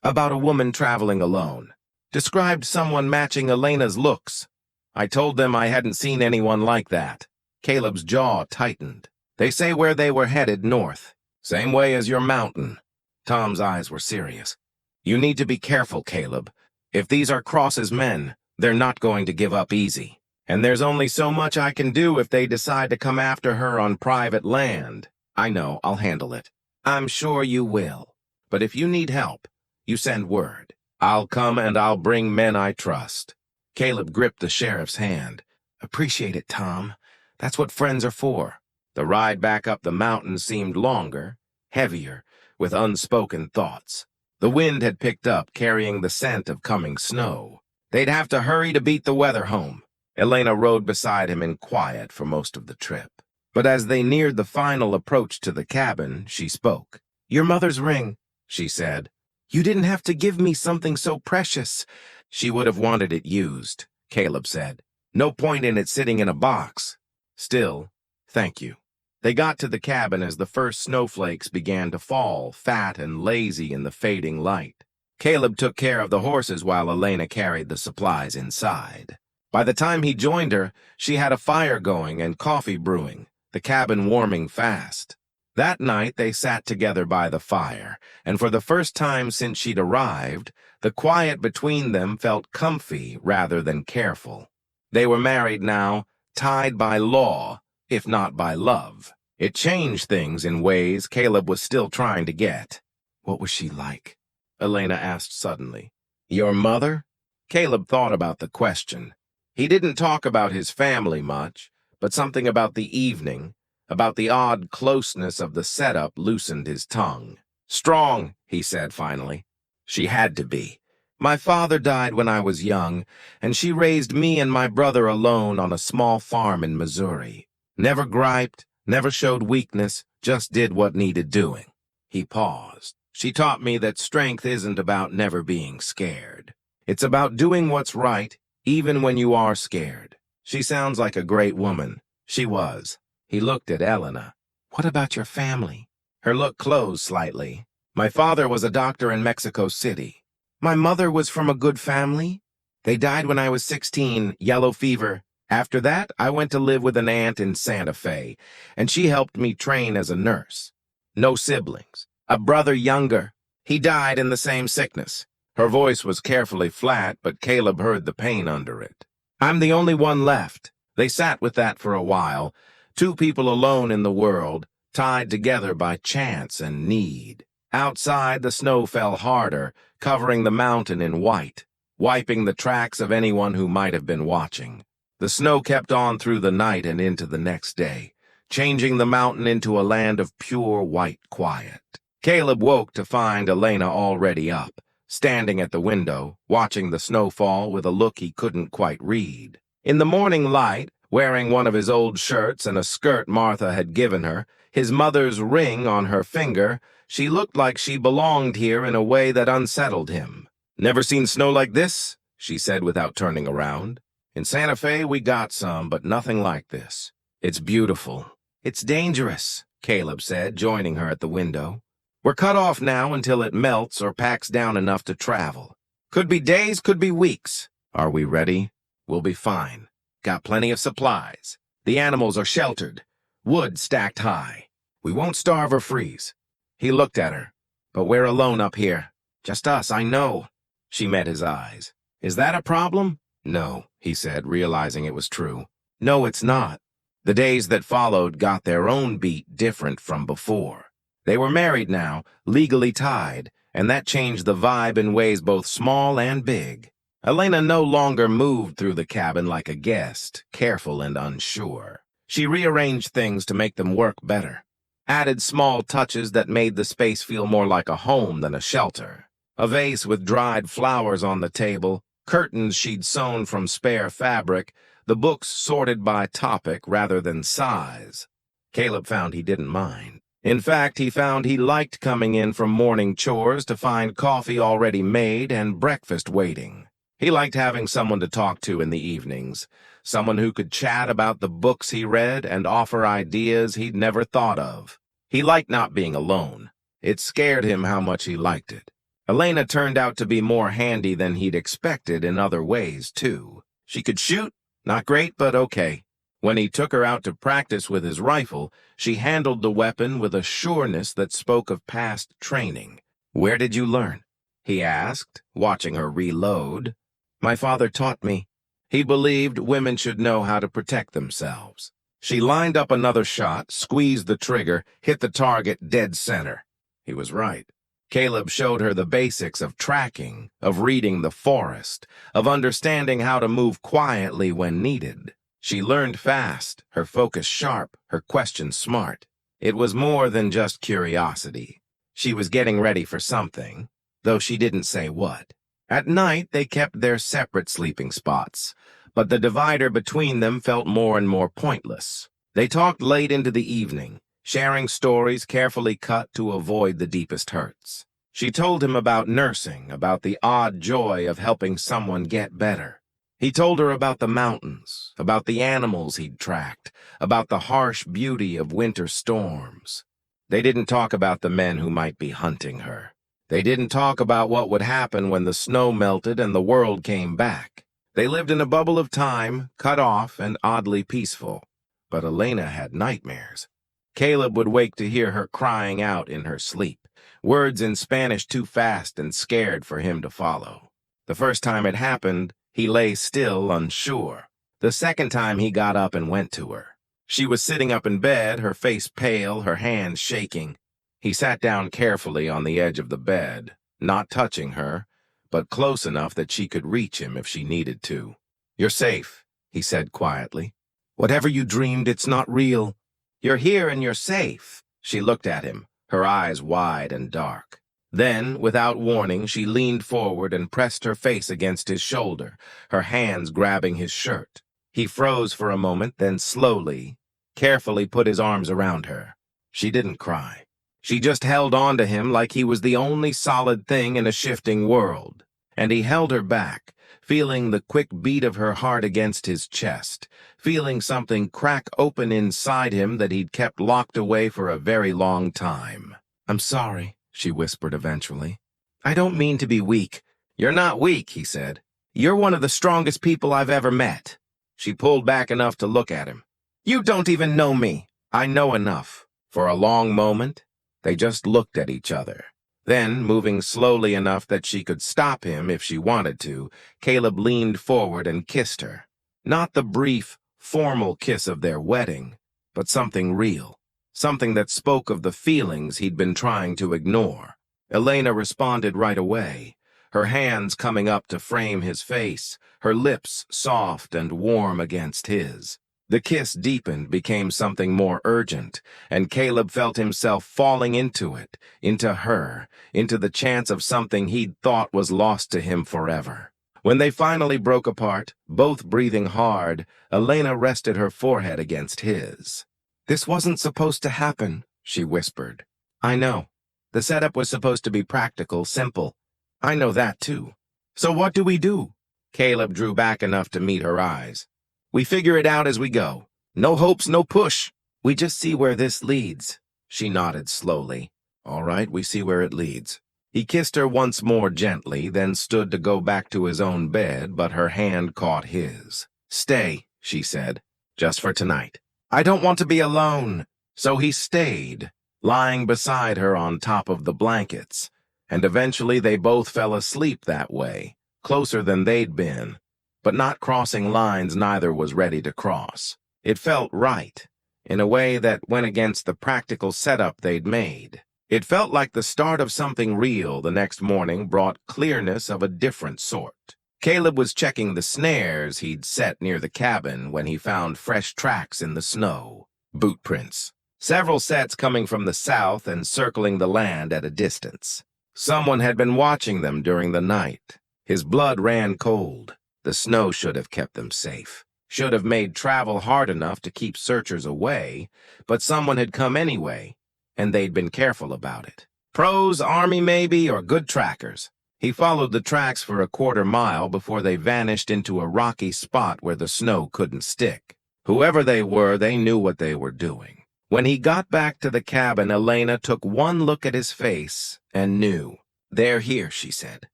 about a woman traveling alone. Described someone matching Elena's looks. I told them I hadn't seen anyone like that." Caleb's jaw tightened. "They say where they were headed north. Same way as your mountain." Tom's eyes were serious. "You need to be careful, Caleb. If these are Cross's men, they're not going to give up easy. And there's only so much I can do if they decide to come after her on private land." "I know, I'll handle it." "I'm sure you will. But if you need help, you send word. I'll come and I'll bring men I trust." Caleb gripped the sheriff's hand. "Appreciate it, Tom. That's what friends are for." The ride back up the mountain seemed longer, heavier, with unspoken thoughts. The wind had picked up, carrying the scent of coming snow. They'd have to hurry to beat the weather home. Elena rode beside him in quiet for most of the trip. But as they neared the final approach to the cabin, she spoke. "Your mother's ring," she said. "You didn't have to give me something so precious." "She would have wanted it used," Caleb said. "No point in it sitting in a box. Still, thank you." They got to the cabin as the first snowflakes began to fall, fat and lazy in the fading light. Caleb took care of the horses while Elena carried the supplies inside. By the time he joined her, she had a fire going and coffee brewing, the cabin warming fast. That night they sat together by the fire, and for the first time since she'd arrived, the quiet between them felt comfy rather than careful. They were married now, tied by law, if not by love. It changed things in ways Caleb was still trying to get. "What was she like?" Elena asked suddenly. "Your mother?" Caleb thought about the question. He didn't talk about his family much, but something about the evening, about the odd closeness of the setup, loosened his tongue. "Strong," he said finally. "She had to be. My father died when I was young, and she raised me and my brother alone on a small farm in Missouri. Never griped, never showed weakness, just did what needed doing." He paused. "She taught me that strength isn't about never being scared. It's about doing what's right, even when you are scared. She sounds like a great woman. She was. He looked at Elena. What about your family? Her look closed slightly. My father was a doctor in Mexico City. My mother was from a good family. They died when I was 16, yellow fever. After that, I went to live with an aunt in Santa Fe, and she helped me train as a nurse. No siblings. A brother younger. He died in the same sickness. Her voice was carefully flat, but Caleb heard the pain under it. I'm the only one left. They sat with that for a while, two people alone in the world, tied together by chance and need. Outside, the snow fell harder, covering the mountain in white, wiping the tracks of anyone who might have been watching. The snow kept on through the night and into the next day, changing the mountain into a land of pure white quiet. Caleb woke to find Elena already up, standing at the window, watching the snow fall with a look he couldn't quite read. In the morning light, wearing one of his old shirts and a skirt Martha had given her, his mother's ring on her finger, she looked like she belonged here in a way that unsettled him. Never seen snow like this? She said without turning around. In Santa Fe, we got some, but nothing like this. It's beautiful. It's dangerous, Caleb said, joining her at the window. We're cut off now until it melts or packs down enough to travel. Could be days, could be weeks. Are we ready? We'll be fine. Got plenty of supplies. The animals are sheltered. Wood stacked high. We won't starve or freeze. He looked at her. But we're alone up here. Just us, I know. She met his eyes. Is that a problem? No, he said, realizing it was true. No, it's not. The days that followed got their own beat different from before. They were married now, legally tied, and that changed the vibe in ways both small and big. Elena no longer moved through the cabin like a guest, careful and unsure. She rearranged things to make them work better, added small touches that made the space feel more like a home than a shelter. A vase with dried flowers on the table, curtains she'd sewn from spare fabric, the books sorted by topic rather than size. Caleb found he didn't mind. In fact, he found he liked coming in from morning chores to find coffee already made and breakfast waiting. He liked having someone to talk to in the evenings, someone who could chat about the books he read and offer ideas he'd never thought of. He liked not being alone. It scared him how much he liked it. Elena turned out to be more handy than he'd expected in other ways, too. She could shoot, not great, but okay. When he took her out to practice with his rifle, she handled the weapon with a sureness that spoke of past training. Where did you learn? He asked, watching her reload. My father taught me. He believed women should know how to protect themselves. She lined up another shot, squeezed the trigger, hit the target dead center. He was right. Caleb showed her the basics of tracking, of reading the forest, of understanding how to move quietly when needed. She learned fast, her focus sharp, her questions smart. It was more than just curiosity. She was getting ready for something, though she didn't say what. At night, they kept their separate sleeping spots, but the divider between them felt more and more pointless. They talked late into the evening, sharing stories carefully cut to avoid the deepest hurts. She told him about nursing, about the odd joy of helping someone get better. He told her about the mountains, about the animals he'd tracked, about the harsh beauty of winter storms. They didn't talk about the men who might be hunting her. They didn't talk about what would happen when the snow melted and the world came back. They lived in a bubble of time, cut off and oddly peaceful. But Elena had nightmares. Caleb would wake to hear her crying out in her sleep, words in Spanish too fast and scared for him to follow. The first time it happened, he lay still, unsure. The second time he got up and went to her. She was sitting up in bed, her face pale, her hands shaking. He sat down carefully on the edge of the bed, not touching her, but close enough that she could reach him if she needed to. You're safe, he said quietly. Whatever you dreamed, it's not real. You're here and you're safe. She looked at him, her eyes wide and dark. Then, without warning, she leaned forward and pressed her face against his shoulder, her hands grabbing his shirt. He froze for a moment, then slowly, carefully put his arms around her. She didn't cry. She just held on to him like he was the only solid thing in a shifting world. and he held her back, feeling the quick beat of her heart against his chest, feeling something crack open inside him that he'd kept locked away for a very long time. "I'm sorry," she whispered eventually. "I don't mean to be weak." "You're not weak," he said. "You're one of the strongest people I've ever met." She pulled back enough to look at him. "You don't even know me." "I know enough." For a long moment, they just looked at each other. Then, moving slowly enough that she could stop him if she wanted to, Caleb leaned forward and kissed her. Not the brief, formal kiss of their wedding, but something real. Something that spoke of the feelings he'd been trying to ignore. Elena responded right away, her hands coming up to frame his face, her lips soft and warm against his. The kiss deepened, became something more urgent, and Caleb felt himself falling into it, into her, into the chance of something he'd thought was lost to him forever. When they finally broke apart, both breathing hard, Elena rested her forehead against his. "This wasn't supposed to happen," she whispered. "I know. The setup was supposed to be practical, simple. I know that, too. So what do we do?" Caleb drew back enough to meet her eyes. "We figure it out as we go. No hopes, no push. We just see where this leads." She nodded slowly. "All right, we see where it leads." He kissed her once more gently, then stood to go back to his own bed, but her hand caught his. "Stay," she said, "just for tonight. I don't want to be alone." So he stayed, lying beside her on top of the blankets, and eventually they both fell asleep that way, closer than they'd been, but not crossing lines neither was ready to cross. It felt right, in a way that went against the practical setup they'd made. It felt like the start of something real. The next morning brought clearness of a different sort. Caleb was checking the snares he'd set near the cabin when he found fresh tracks in the snow. Boot prints. Several sets coming from the south and circling the land at a distance. Someone had been watching them during the night. His blood ran cold. The snow should have kept them safe. Should have made travel hard enough to keep searchers away, but someone had come anyway, and they'd been careful about it. Pros, army maybe, or good trackers. He followed the tracks for a quarter-mile before they vanished into a rocky spot where the snow couldn't stick. Whoever they were, they knew what they were doing. When he got back to the cabin, Elena took one look at his face and knew. "They're here," she said.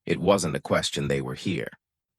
It wasn't a question, they were here.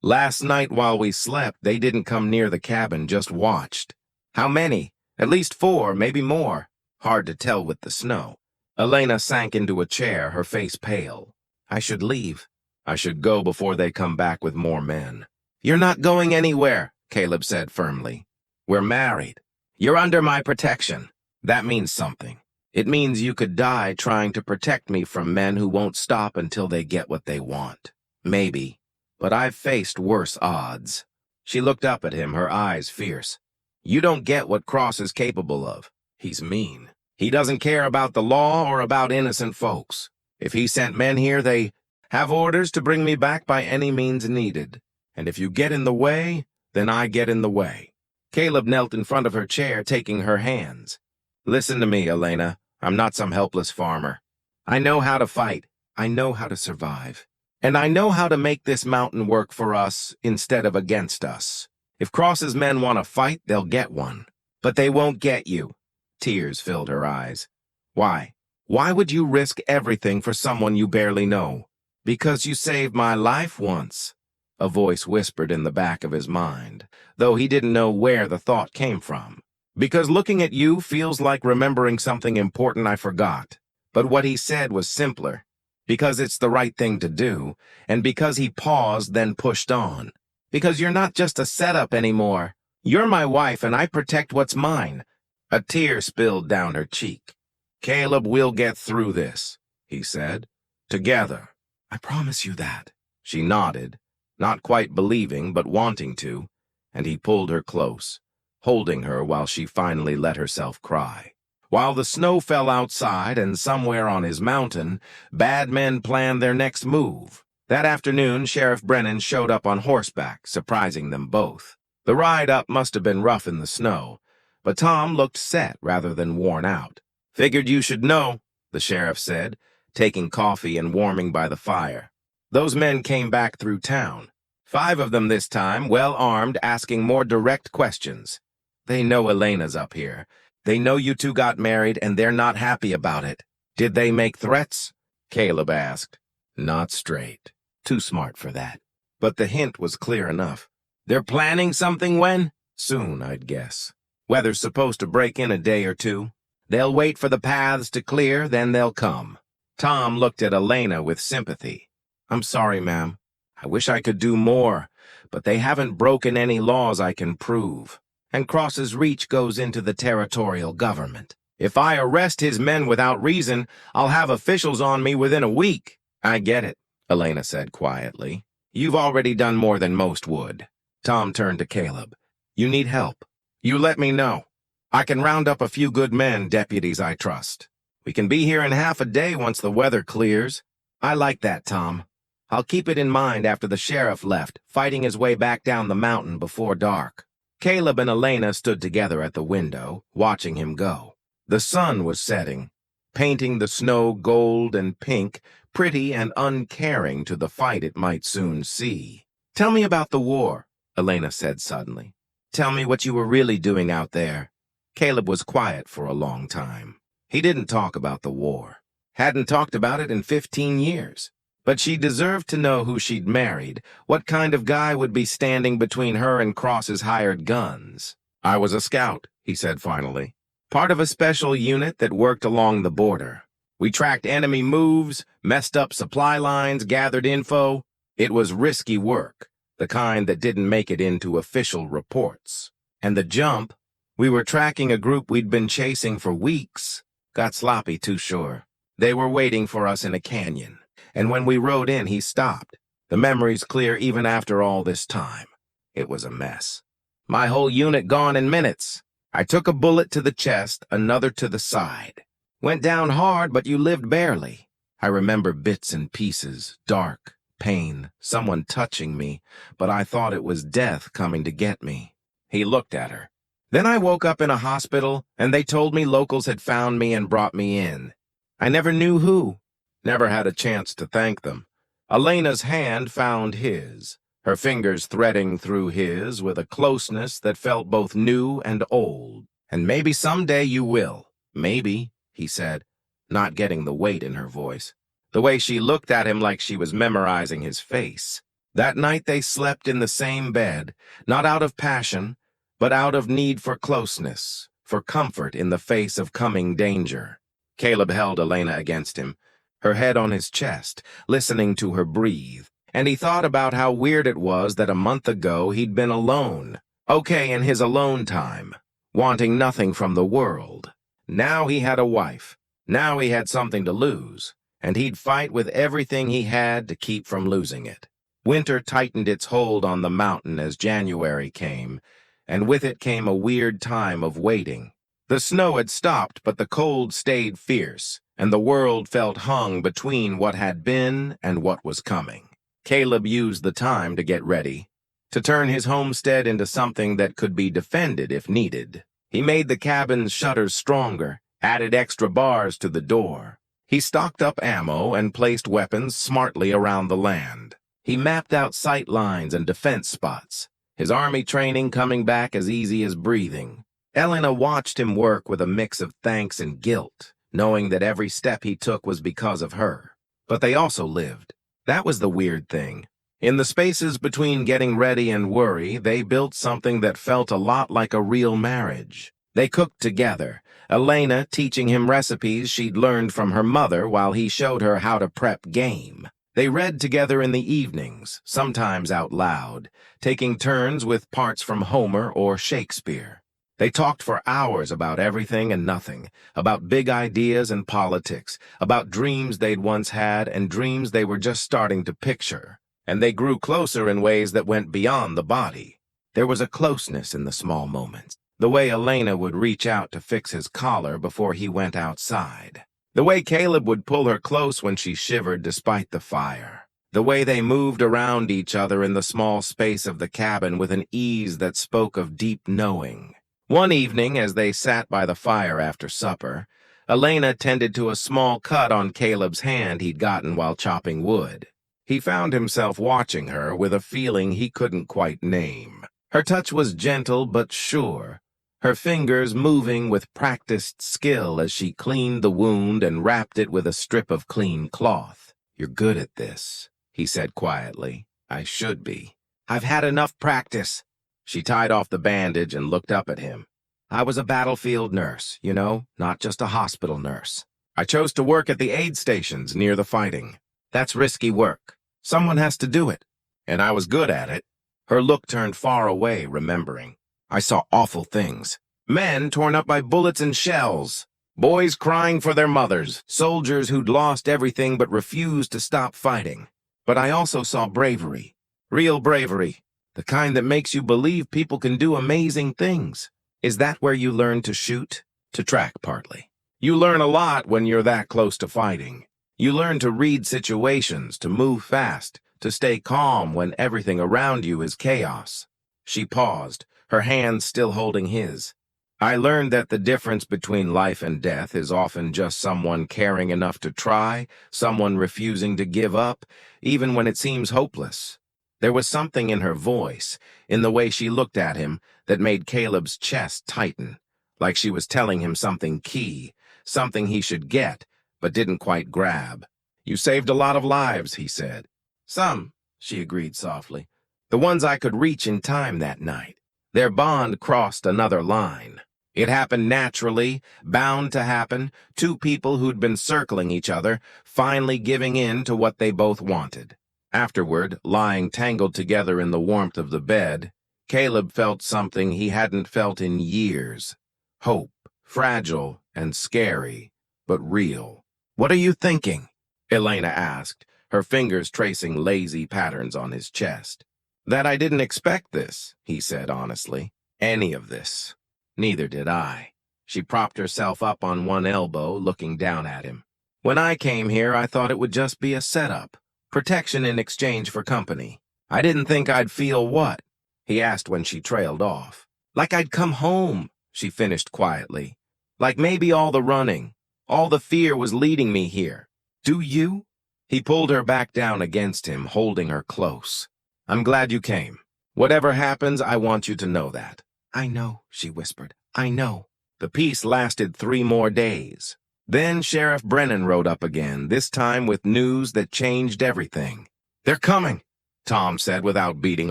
"Last night while we slept, they didn't come near the cabin, just watched." "How many?" "At least 4, maybe more. Hard to tell with the snow." Elena sank into a chair, her face pale. "I should leave. I should go before they come back with more men." "You're not going anywhere," Caleb said firmly. "We're married. You're under my protection. That means something. It means you could die trying to protect me from men who won't stop until they get what they want. Maybe. But I've faced worse odds." She looked up at him, her eyes fierce. "You don't get what Cross is capable of. He's mean. He doesn't care about the law or about innocent folks. If he sent men here, they have orders to bring me back by any means needed. And if you get in the way, then I get in the way." Caleb knelt in front of her chair, taking her hands. "Listen to me, Elena. I'm not some helpless farmer. I know how to fight. I know how to survive. And I know how to make this mountain work for us instead of against us. If Cross's men want to fight, they'll get one. But they won't get you." Tears filled her eyes. "Why? Why would you risk everything for someone you barely know?" "Because you saved my life once," a voice whispered in the back of his mind, though he didn't know where the thought came from. "Because looking at you feels like remembering something important I forgot." But what he said was simpler. Because it's the right thing to do, and because he paused, then pushed on. "Because you're not just a setup anymore. You're my wife, and I protect what's mine." A tear spilled down her cheek. "Caleb, we'll get through this," he said. "Together." "I promise you that." She nodded, not quite believing, but wanting to, and he pulled her close, holding her while she finally let herself cry. While the snow fell outside and somewhere on his mountain, bad men planned their next move. That afternoon, Sheriff Brennan showed up on horseback, surprising them both. The ride up must have been rough in the snow, but Tom looked set rather than worn out. "Figured you should know," the sheriff said, taking coffee and warming by the fire. Those men came back through town. 5 of them this time, well-armed, asking more direct questions. They know Elena's up here. They know you two got married, and they're not happy about it. Did they make threats? Caleb asked. Not straight. Too smart for that. But the hint was clear enough. They're planning something when? Soon, I'd guess. Weather's supposed to break in a day or two. They'll wait for the paths to clear, then they'll come. Tom looked at Elena with sympathy. I'm sorry, ma'am. I wish I could do more, but they haven't broken any laws I can prove. And Cross's reach goes into the territorial government. If I arrest his men without reason, I'll have officials on me within a week. I get it, Elena said quietly. You've already done more than most would. Tom turned to Caleb. You need help. You let me know. I can round up a few good men, deputies I trust. We can be here in half a day once the weather clears. I like that, Tom. I'll keep it in mind after the sheriff left, fighting his way back down the mountain before dark. Caleb and Elena stood together at the window, watching him go. The sun was setting, painting the snow gold and pink, pretty and uncaring to the fight it might soon see. Tell me about the war, Elena said suddenly. Tell me what you were really doing out there. Caleb was quiet for a long time. He didn't talk about the war. Hadn't talked about it in 15 years. But she deserved to know who she'd married, what kind of guy would be standing between her and Cross's hired guns. I was a scout, he said finally. Part of a special unit that worked along the border. We tracked enemy moves, messed up supply lines, gathered info. It was risky work, the kind that didn't make it into official reports. And the jump, we were tracking a group we'd been chasing for weeks. Got sloppy too sure. They were waiting for us in a canyon. And when we rode in, he stopped. The memory's clear even after all this time. It was a mess. My whole unit gone in minutes. I took a bullet to the chest, another to the side. Went down hard, but you lived barely. I remember bits and pieces, dark, pain, someone touching me, but I thought it was death coming to get me. He looked at her. Then I woke up in a hospital, and they told me locals had found me and brought me in. I never knew who. Never had a chance to thank them. Elena's hand found his, her fingers threading through his with a closeness that felt both new and old. And maybe someday you will. Maybe, he said, not getting the weight in her voice. The way she looked at him like she was memorizing his face. That night they slept in the same bed, not out of passion, but out of need for closeness, for comfort in the face of coming danger. Caleb held Elena against him, her head on his chest, listening to her breathe, and he thought about how weird it was that a month ago he'd been alone, okay in his alone time, wanting nothing from the world. Now he had a wife, now he had something to lose, and he'd fight with everything he had to keep from losing it. Winter tightened its hold on the mountain as January came, and with it came a weird time of waiting. The snow had stopped, but the cold stayed fierce, and the world felt hung between what had been and what was coming. Caleb used the time to get ready, to turn his homestead into something that could be defended if needed. He made the cabin's shutters stronger, added extra bars to the door. He stocked up ammo and placed weapons smartly around the land. He mapped out sight lines and defense spots, his army training coming back as easy as breathing. Elena watched him work with a mix of thanks and guilt, knowing that every step he took was because of her. But they also lived. That was the weird thing. In the spaces between getting ready and worry, they built something that felt a lot like a real marriage. They cooked together, Elena teaching him recipes she'd learned from her mother while he showed her how to prep game. They read together in the evenings, sometimes out loud, taking turns with parts from Homer or Shakespeare. They talked for hours about everything and nothing, about big ideas and politics, about dreams they'd once had and dreams they were just starting to picture. And they grew closer in ways that went beyond the body. There was a closeness in the small moments. The way Elena would reach out to fix his collar before he went outside. The way Caleb would pull her close when she shivered despite the fire. The way they moved around each other in the small space of the cabin with an ease that spoke of deep knowing. One evening, as they sat by the fire after supper, Elena tended to a small cut on Caleb's hand he'd gotten while chopping wood. He found himself watching her with a feeling he couldn't quite name. Her touch was gentle but sure, her fingers moving with practiced skill as she cleaned the wound and wrapped it with a strip of clean cloth. "You're good at this," he said quietly. "I should be. I've had enough practice." She tied off the bandage and looked up at him. "I was a battlefield nurse, you know, not just a hospital nurse. I chose to work at the aid stations near the fighting. That's risky work. Someone has to do it. And I was good at it." Her look turned far away, remembering. "I saw awful things. Men torn up by bullets and shells. Boys crying for their mothers. Soldiers who'd lost everything but refused to stop fighting. But I also saw bravery. Real bravery. The kind that makes you believe people can do amazing things. Is that where you learn to shoot? To track, partly. You learn a lot when you're that close to fighting. You learn to read situations, to move fast, to stay calm when everything around you is chaos." She paused, her hand still holding his. "I learned that the difference between life and death is often just someone caring enough to try, someone refusing to give up, even when it seems hopeless." There was something in her voice, in the way she looked at him, that made Caleb's chest tighten, like she was telling him something key, something he should get, but didn't quite grab. "You saved a lot of lives," he said. "Some," she agreed softly. "The ones I could reach in time that night." Their bond crossed another line. It happened naturally, bound to happen, two people who'd been circling each other, finally giving in to what they both wanted. Afterward, lying tangled together in the warmth of the bed, Caleb felt something he hadn't felt in years. Hope, fragile and scary, but real. "What are you thinking?" Elena asked, her fingers tracing lazy patterns on his chest. "That I didn't expect this," he said honestly. "Any of this. Neither did I." She propped herself up on one elbow, looking down at him. "When I came here, I thought it would just be a setup. Protection in exchange for company. I didn't think I'd feel what?" he asked when she trailed off. "Like I'd come home," she finished quietly. "Like maybe all the running, all the fear was leading me here. Do you?" He pulled her back down against him, holding her close. "I'm glad you came. Whatever happens, I want you to know that." "I know," she whispered. "I know." The peace lasted 3 more days. Then Sheriff Brennan rode up again, this time with news that changed everything. "They're coming," Tom said without beating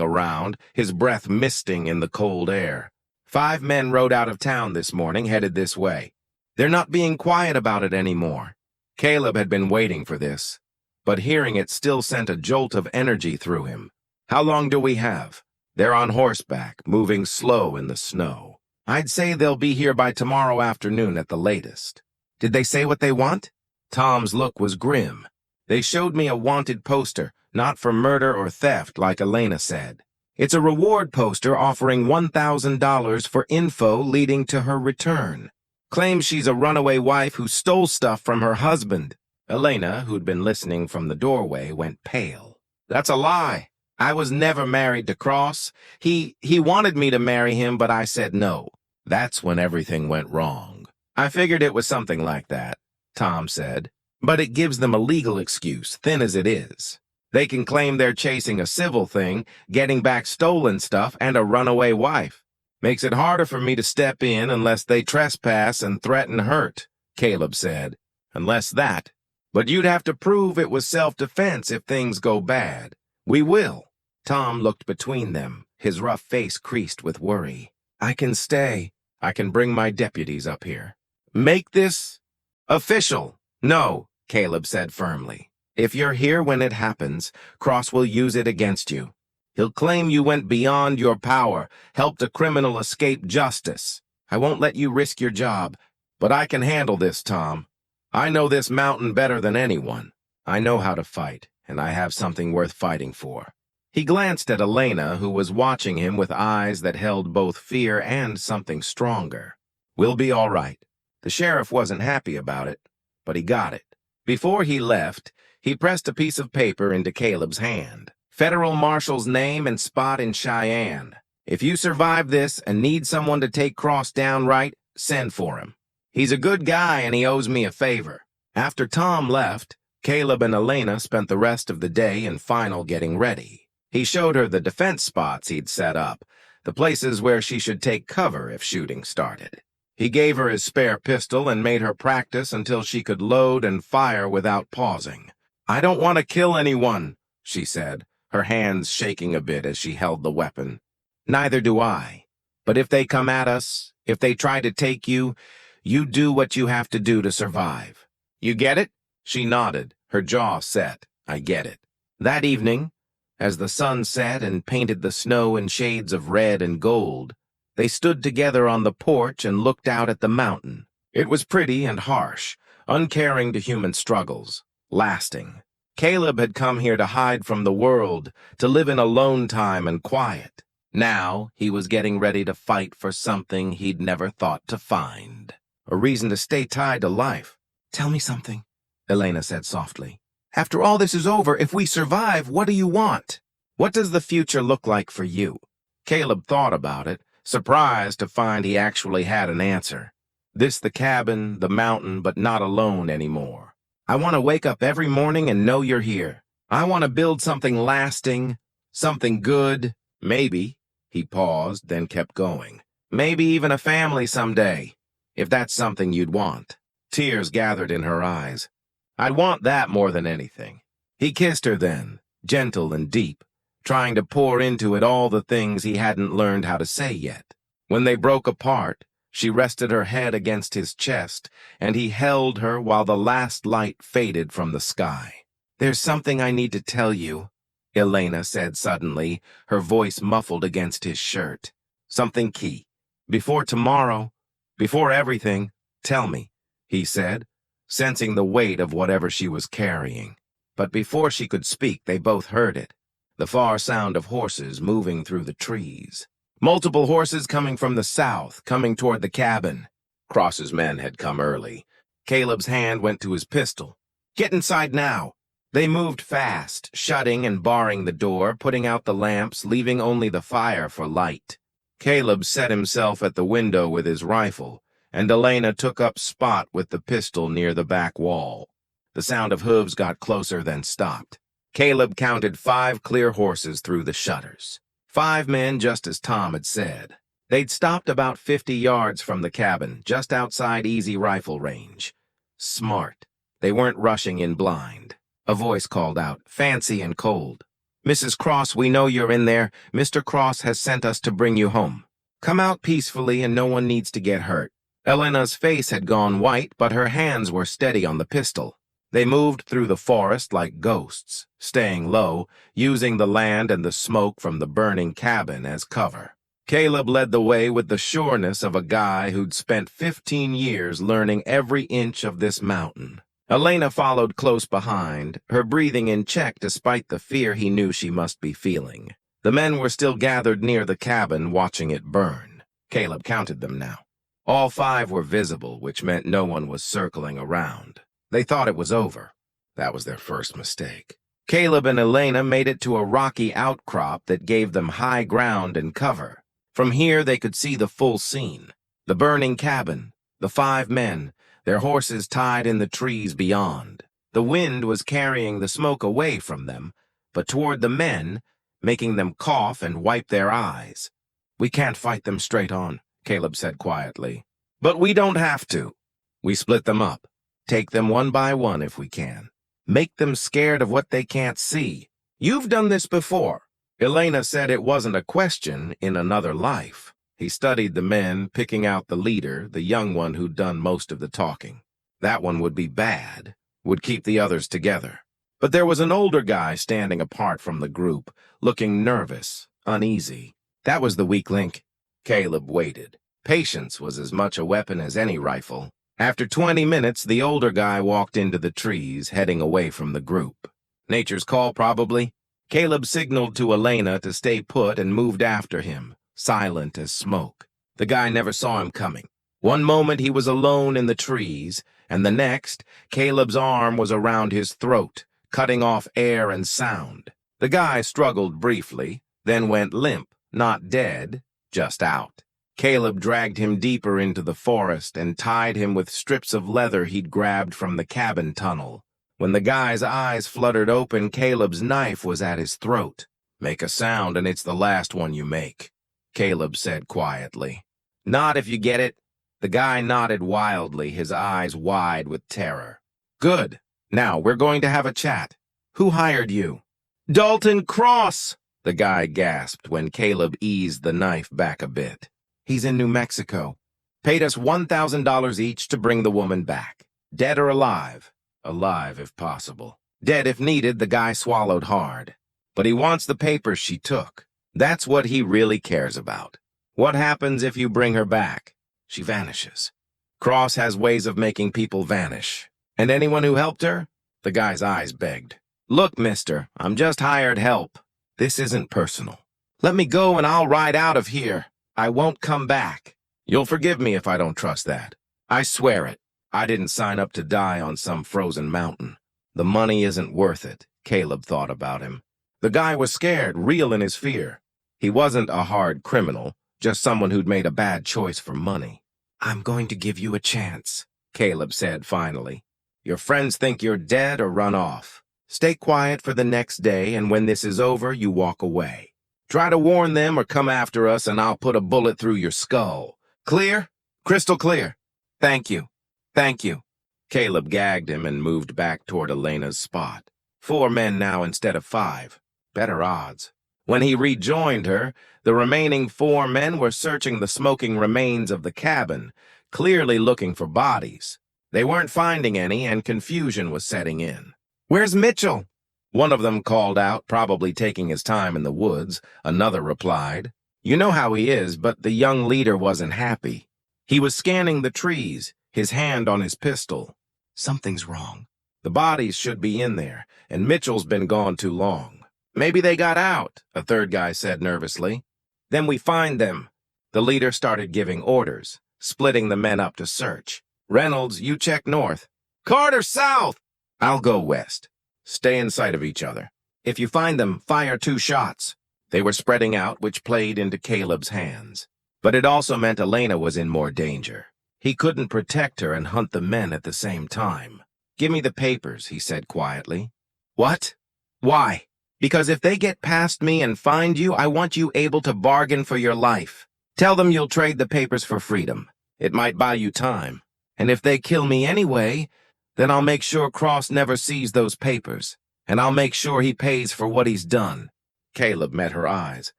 around, his breath misting in the cold air. 5 men rode out of town this morning, headed this way. They're not being quiet about it anymore. Caleb had been waiting for this, but hearing it still sent a jolt of energy through him. "How long do we have?" "They're on horseback, moving slow in the snow. I'd say they'll be here by tomorrow afternoon at the latest." "Did they say what they want?" Tom's look was grim. "They showed me a wanted poster, not for murder or theft, like Elena said. It's a reward poster offering $1,000 for info leading to her return. Claims she's a runaway wife who stole stuff from her husband." Elena, who'd been listening from the doorway, went pale. "That's a lie. I was never married to Cross. He wanted me to marry him, but I said no." That's when everything went wrong. "I figured it was something like that," Tom said. "But it gives them a legal excuse, thin as it is. They can claim they're chasing a civil thing, getting back stolen stuff, and a runaway wife. Makes it harder for me to step in unless they trespass and threaten hurt," Caleb said. "Unless that. But you'd have to prove it was self-defense if things go bad." "We will." Tom looked between them, his rough face creased with worry. "I can stay. I can bring my deputies up here." "Make this official." "No," Caleb said firmly. "If you're here when it happens, Cross will use it against you. He'll claim you went beyond your power, helped a criminal escape justice. I won't let you risk your job, but I can handle this, Tom. I know this mountain better than anyone. I know how to fight, and I have something worth fighting for." He glanced at Elena, who was watching him with eyes that held both fear and something stronger. "We'll be all right." The sheriff wasn't happy about it, but he got it. Before he left, he pressed a piece of paper into Caleb's hand. "Federal Marshal's name and spot in Cheyenne. If you survive this and need someone to take Cross down right, send for him. He's a good guy and he owes me a favor." After Tom left, Caleb and Elena spent the rest of the day in final getting ready. He showed her the defense spots he'd set up, the places where she should take cover if shooting started. He gave her his spare pistol and made her practice until she could load and fire without pausing. "I don't want to kill anyone," she said, her hands shaking a bit as she held the weapon. "Neither do I. But if they come at us, if they try to take you, you do what you have to do to survive. You get it?" She nodded, her jaw set. "I get it." That evening, as the sun set and painted the snow in shades of red and gold, they stood together on the porch and looked out at the mountain. It was pretty and harsh, uncaring to human struggles, lasting. Caleb had come here to hide from the world, to live in alone time and quiet. Now he was getting ready to fight for something he'd never thought to find. A reason to stay tied to life. "Tell me something," Elena said softly. "After all this is over, if we survive, what do you want? What does the future look like for you?" Caleb thought about it, surprised to find he actually had an answer. The cabin, the mountain, but not alone anymore. "I want to wake up every morning and know you're here. I want to build something lasting, something good, maybe." He paused, then kept going. "Maybe even a family someday, if that's something you'd want." Tears gathered in her eyes. "I'd want that more than anything." He kissed her then, gentle and deep, trying to pour into it all the things he hadn't learned how to say yet. When they broke apart, she rested her head against his chest, and he held her while the last light faded from the sky. "There's something I need to tell you," Elena said suddenly, her voice muffled against his shirt. "Something key. Before tomorrow, before everything, tell me," he said, sensing the weight of whatever she was carrying. But before she could speak, they both heard it. The far sound of horses moving through the trees. Multiple horses coming from the south, coming toward the cabin. Cross's men had come early. Caleb's hand went to his pistol. "Get inside now." They moved fast, shutting and barring the door, putting out the lamps, leaving only the fire for light. Caleb set himself at the window with his rifle, and Elena took up spot with the pistol near the back wall. The sound of hooves got closer, then stopped. Caleb counted 5 clear horses through the shutters. 5 men, just as Tom had said. They'd stopped about 50 yards from the cabin, just outside easy rifle range. Smart. They weren't rushing in blind. A voice called out, fancy and cold. "Mrs. Cross, we know you're in there. Mr. Cross has sent us to bring you home. Come out peacefully and no one needs to get hurt." Elena's face had gone white, but her hands were steady on the pistol. They moved through the forest like ghosts, staying low, using the land and the smoke from the burning cabin as cover. Caleb led the way with the sureness of a guy who'd spent 15 years learning every inch of this mountain. Elena followed close behind, her breathing in check despite the fear he knew she must be feeling. The men were still gathered near the cabin, watching it burn. Caleb counted them now. All 5 were visible, which meant no one was circling around. They thought it was over. That was their first mistake. Caleb and Elena made it to a rocky outcrop that gave them high ground and cover. From here they could see the full scene. The burning cabin, the 5 men, their horses tied in the trees beyond. The wind was carrying the smoke away from them, but toward the men, making them cough and wipe their eyes. "We can't fight them straight on," Caleb said quietly. "But we don't have to. We split them up. Take them one by one if we can. Make them scared of what they can't see. You've done this before." Elena said it wasn't a question in another life. He studied the men, picking out the leader, the young one who'd done most of the talking. That one would be bad, would keep the others together. But there was an older guy standing apart from the group, looking nervous, uneasy. That was the weak link. Caleb waited. Patience was as much a weapon as any rifle. After 20 minutes, the older guy walked into the trees, heading away from the group. Nature's call, probably. Caleb signaled to Elena to stay put and moved after him, silent as smoke. The guy never saw him coming. One moment he was alone in the trees, and the next, Caleb's arm was around his throat, cutting off air and sound. The guy struggled briefly, then went limp, not dead, just out. Caleb dragged him deeper into the forest and tied him with strips of leather he'd grabbed from the cabin tunnel. When the guy's eyes fluttered open, Caleb's knife was at his throat. "Make a sound and it's the last one you make," Caleb said quietly. "Nod if you get it." The guy nodded wildly, his eyes wide with terror. "Good. Now, we're going to have a chat. Who hired you?" "Dalton Cross," the guy gasped when Caleb eased the knife back a bit. "He's in New Mexico. Paid us $1,000 each to bring the woman back. Dead or alive? Alive if possible. Dead if needed," the guy swallowed hard. "But he wants the papers she took. That's what he really cares about. What happens if you bring her back? She vanishes. Cross has ways of making people vanish. And anyone who helped her?" The guy's eyes begged. "Look, mister, I'm just hired help. This isn't personal. Let me go and I'll ride out of here. I won't come back. You'll forgive me if I don't trust that. I swear it. I didn't sign up to die on some frozen mountain. The money isn't worth it," Caleb thought about him. The guy was scared, real in his fear. He wasn't a hard criminal, just someone who'd made a bad choice for money. "I'm going to give you a chance," Caleb said finally. "Your friends think you're dead or run off. Stay quiet for the next day, and when this is over, you walk away. Try to warn them or come after us, and I'll put a bullet through your skull. Clear? Crystal clear. Thank you. Thank you." Caleb gagged him and moved back toward Elena's spot. 4 men now instead of 5. Better odds. When he rejoined her, the remaining 4 men were searching the smoking remains of the cabin, clearly looking for bodies. They weren't finding any, and confusion was setting in. "Where's Mitchell?" One of them called out, probably taking his time in the woods. Another replied, "You know how he is," but the young leader wasn't happy. He was scanning the trees, his hand on his pistol. "Something's wrong. The bodies should be in there, and Mitchell's been gone too long." "Maybe they got out," a third guy said nervously. "Then we find them." The leader started giving orders, splitting the men up to search. "Reynolds, you check north." "Carter, south." "I'll go west. Stay in sight of each other. If you find them, fire 2 shots. They were spreading out, which played into Caleb's hands. But it also meant Elena was in more danger. He couldn't protect her and hunt the men at the same time. "Give me the papers," he said quietly. "What? Why?" "Because if they get past me and find you, I want you able to bargain for your life. Tell them you'll trade the papers for freedom. It might buy you time. And if they kill me anyway, then I'll make sure Cross never sees those papers, and I'll make sure he pays for what he's done." Caleb met her eyes.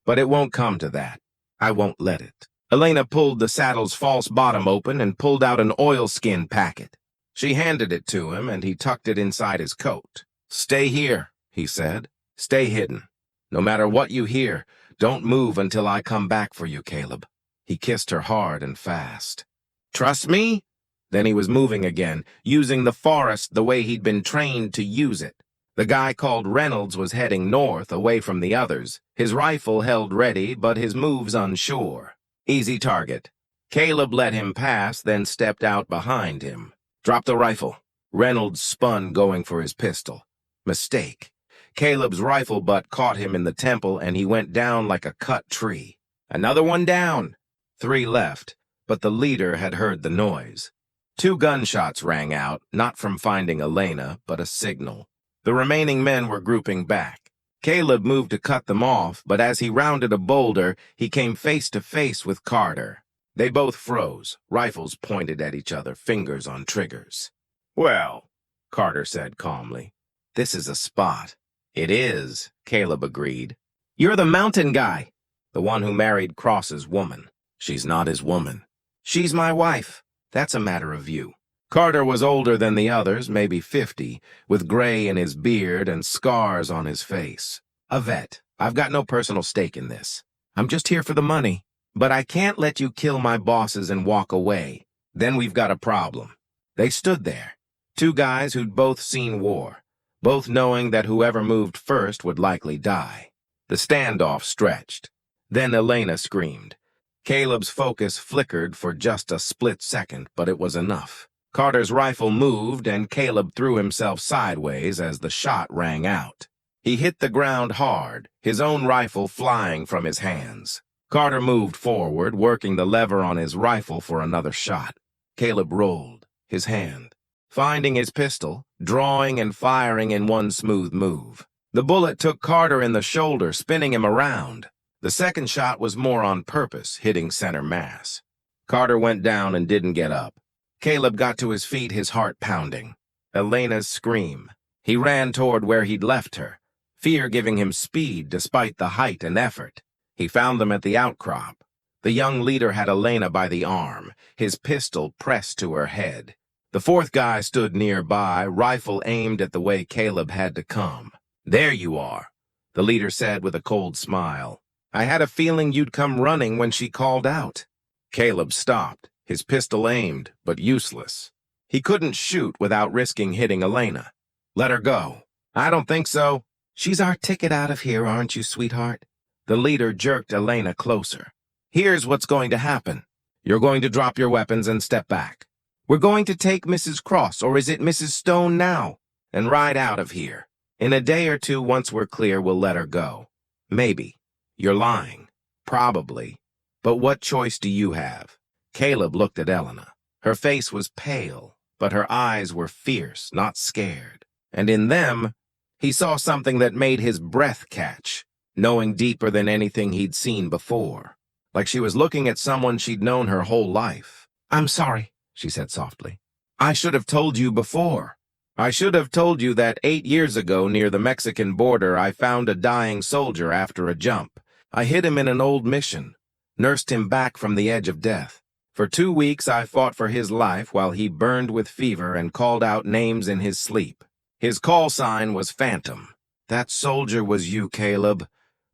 "But it won't come to that. I won't let it." Elena pulled the saddle's false bottom open and pulled out an oilskin packet. She handed it to him, and he tucked it inside his coat. "Stay here," he said. "Stay hidden. No matter what you hear, don't move until I come back for you, Caleb." He kissed her hard and fast. "Trust me?" Then he was moving again, using the forest the way he'd been trained to use it. The guy called Reynolds was heading north, away from the others, his rifle held ready, but his moves unsure. Easy target. Caleb let him pass, then stepped out behind him. "Drop the rifle." Reynolds spun, going for his pistol. Mistake. Caleb's rifle butt caught him in the temple, and he went down like a cut tree. Another one down. 3 left, but the leader had heard the noise. 2 gunshots rang out, not from finding Elena, but a signal. The remaining men were grouping back. Caleb moved to cut them off, but as he rounded a boulder, he came face to face with Carter. They both froze, rifles pointed at each other, fingers on triggers. "Well," Carter said calmly, "this is a spot." "It is," Caleb agreed. "You're the mountain guy." "The one who married Cross's woman." "She's not his woman." "She's my wife. That's a matter of view." Carter was older than the others, maybe 50, with gray in his beard and scars on his face. "A vet. I've got no personal stake in this. I'm just here for the money. But I can't let you kill my bosses and walk away. Then we've got a problem." They stood there, 2 guys who'd both seen war, both knowing that whoever moved first would likely die. The standoff stretched. Then Elena screamed. Caleb's focus flickered for just a split second, but it was enough. Carter's rifle moved, and Caleb threw himself sideways as the shot rang out. He hit the ground hard, his own rifle flying from his hands. Carter moved forward, working the lever on his rifle for another shot. Caleb rolled, his hand, finding his pistol, drawing and firing in one smooth move. The bullet took Carter in the shoulder, spinning him around. The second shot was more on purpose, hitting center mass. Carter went down and didn't get up. Caleb got to his feet, his heart pounding. Elena's scream. He ran toward where he'd left her, fear giving him speed despite the height and effort. He found them at the outcrop. The young leader had Elena by the arm, his pistol pressed to her head. The fourth guy stood nearby, rifle aimed at the way Caleb had to come. "There you are," the leader said with a cold smile. "I had a feeling you'd come running when she called out." Caleb stopped, his pistol aimed, but useless. He couldn't shoot without risking hitting Elena. "Let her go." "I don't think so." "She's our ticket out of here, aren't you, sweetheart?" The leader jerked Elena closer. "Here's what's going to happen. You're going to drop your weapons and step back. We're going to take Mrs. Cross, or is it Mrs. Stone now, and ride out of here. In a day or two, once we're clear, we'll let her go. Maybe. You're lying. Probably. But what choice do you have?" Caleb looked at Elena. Her face was pale, but her eyes were fierce, not scared. And in them, he saw something that made his breath catch, knowing deeper than anything he'd seen before. Like she was looking at someone she'd known her whole life. "I'm sorry," she said softly. "I should have told you before. I should have told you that 8 years ago near the Mexican border I found a dying soldier after a jump. I hid him in an old mission, nursed him back from the edge of death. For 2 weeks I fought for his life while he burned with fever and called out names in his sleep. His call sign was Phantom. That soldier was you, Caleb."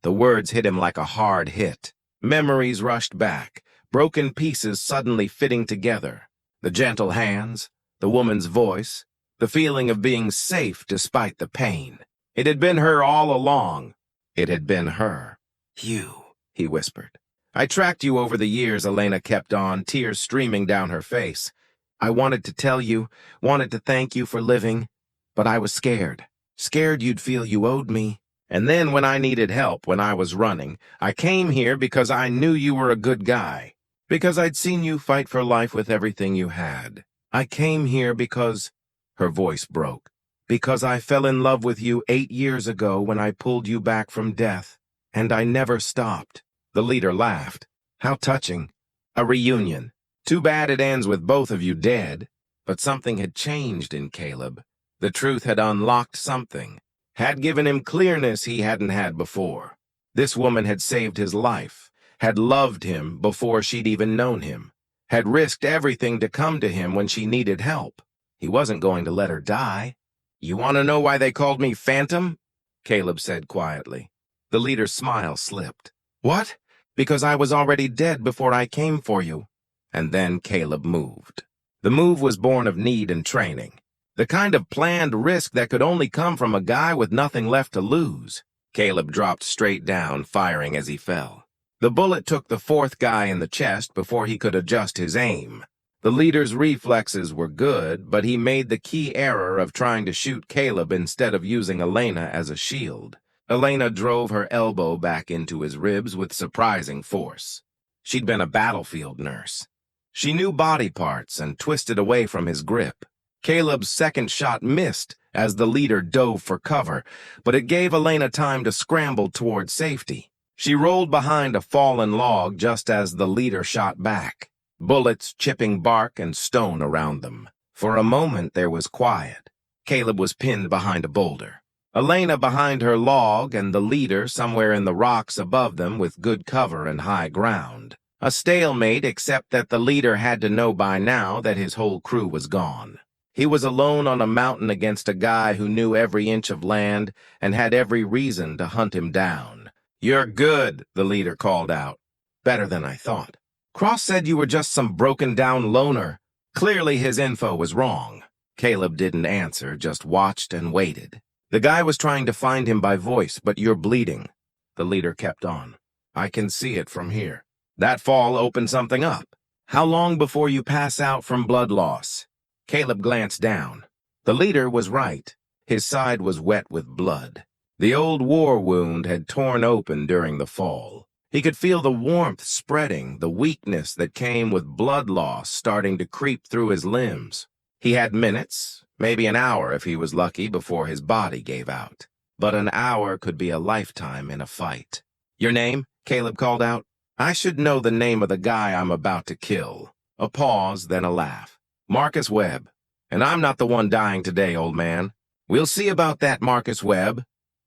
The words hit him like a hard hit. Memories rushed back, broken pieces suddenly fitting together. The gentle hands, the woman's voice, the feeling of being safe despite the pain. It had been her all along. It had been her. "You," he whispered. "I tracked you over the years," Elena kept on, tears streaming down her face. "I wanted to tell you, wanted to thank you for living, but I was scared. Scared you'd feel you owed me. And then when I needed help, when I was running, I came here because I knew you were a good guy. Because I'd seen you fight for life with everything you had. I came here because—" Her voice broke. "Because I fell in love with you 8 years ago when I pulled you back from death. And I never stopped." The leader laughed. "How touching. A reunion. Too bad it ends with both of you dead." But something had changed in Caleb. The truth had unlocked something, had given him clearness he hadn't had before. This woman had saved his life, had loved him before she'd even known him, had risked everything to come to him when she needed help. He wasn't going to let her die. "You want to know why they called me Phantom?" Caleb said quietly. The leader's smile slipped. "What?" "Because I was already dead before I came for you." And then Caleb moved. The move was born of need and training. The kind of planned risk that could only come from a guy with nothing left to lose. Caleb dropped straight down, firing as he fell. The bullet took the fourth guy in the chest before he could adjust his aim. The leader's reflexes were good, but he made the key error of trying to shoot Caleb instead of using Elena as a shield. Elena drove her elbow back into his ribs with surprising force. She'd been a battlefield nurse. She knew body parts and twisted away from his grip. Caleb's second shot missed as the leader dove for cover, but it gave Elena time to scramble toward safety. She rolled behind a fallen log just as the leader shot back, bullets chipping bark and stone around them. For a moment there was quiet. Caleb was pinned behind a boulder. Elena behind her log and the leader somewhere in the rocks above them with good cover and high ground. A stalemate, except that the leader had to know by now that his whole crew was gone. He was alone on a mountain against a guy who knew every inch of land and had every reason to hunt him down. "You're good," the leader called out. "Better than I thought. Cross said you were just some broken-down loner." Clearly his info was wrong. Caleb didn't answer, just watched and waited. "The guy was trying to find him by voice, but you're bleeding." The leader kept on. "I can see it from here. That fall opened something up. How long before you pass out from blood loss?" Caleb glanced down. The leader was right. His side was wet with blood. The old war wound had torn open during the fall. He could feel the warmth spreading, the weakness that came with blood loss starting to creep through his limbs. He had minutes, maybe an hour if he was lucky before his body gave out. But an hour could be a lifetime in a fight. "Your name?" Caleb called out. "I should know the name of the guy I'm about to kill." A pause, then a laugh. "Marcus Webb. And I'm not the one dying today, old man." "We'll see about that, Marcus Webb."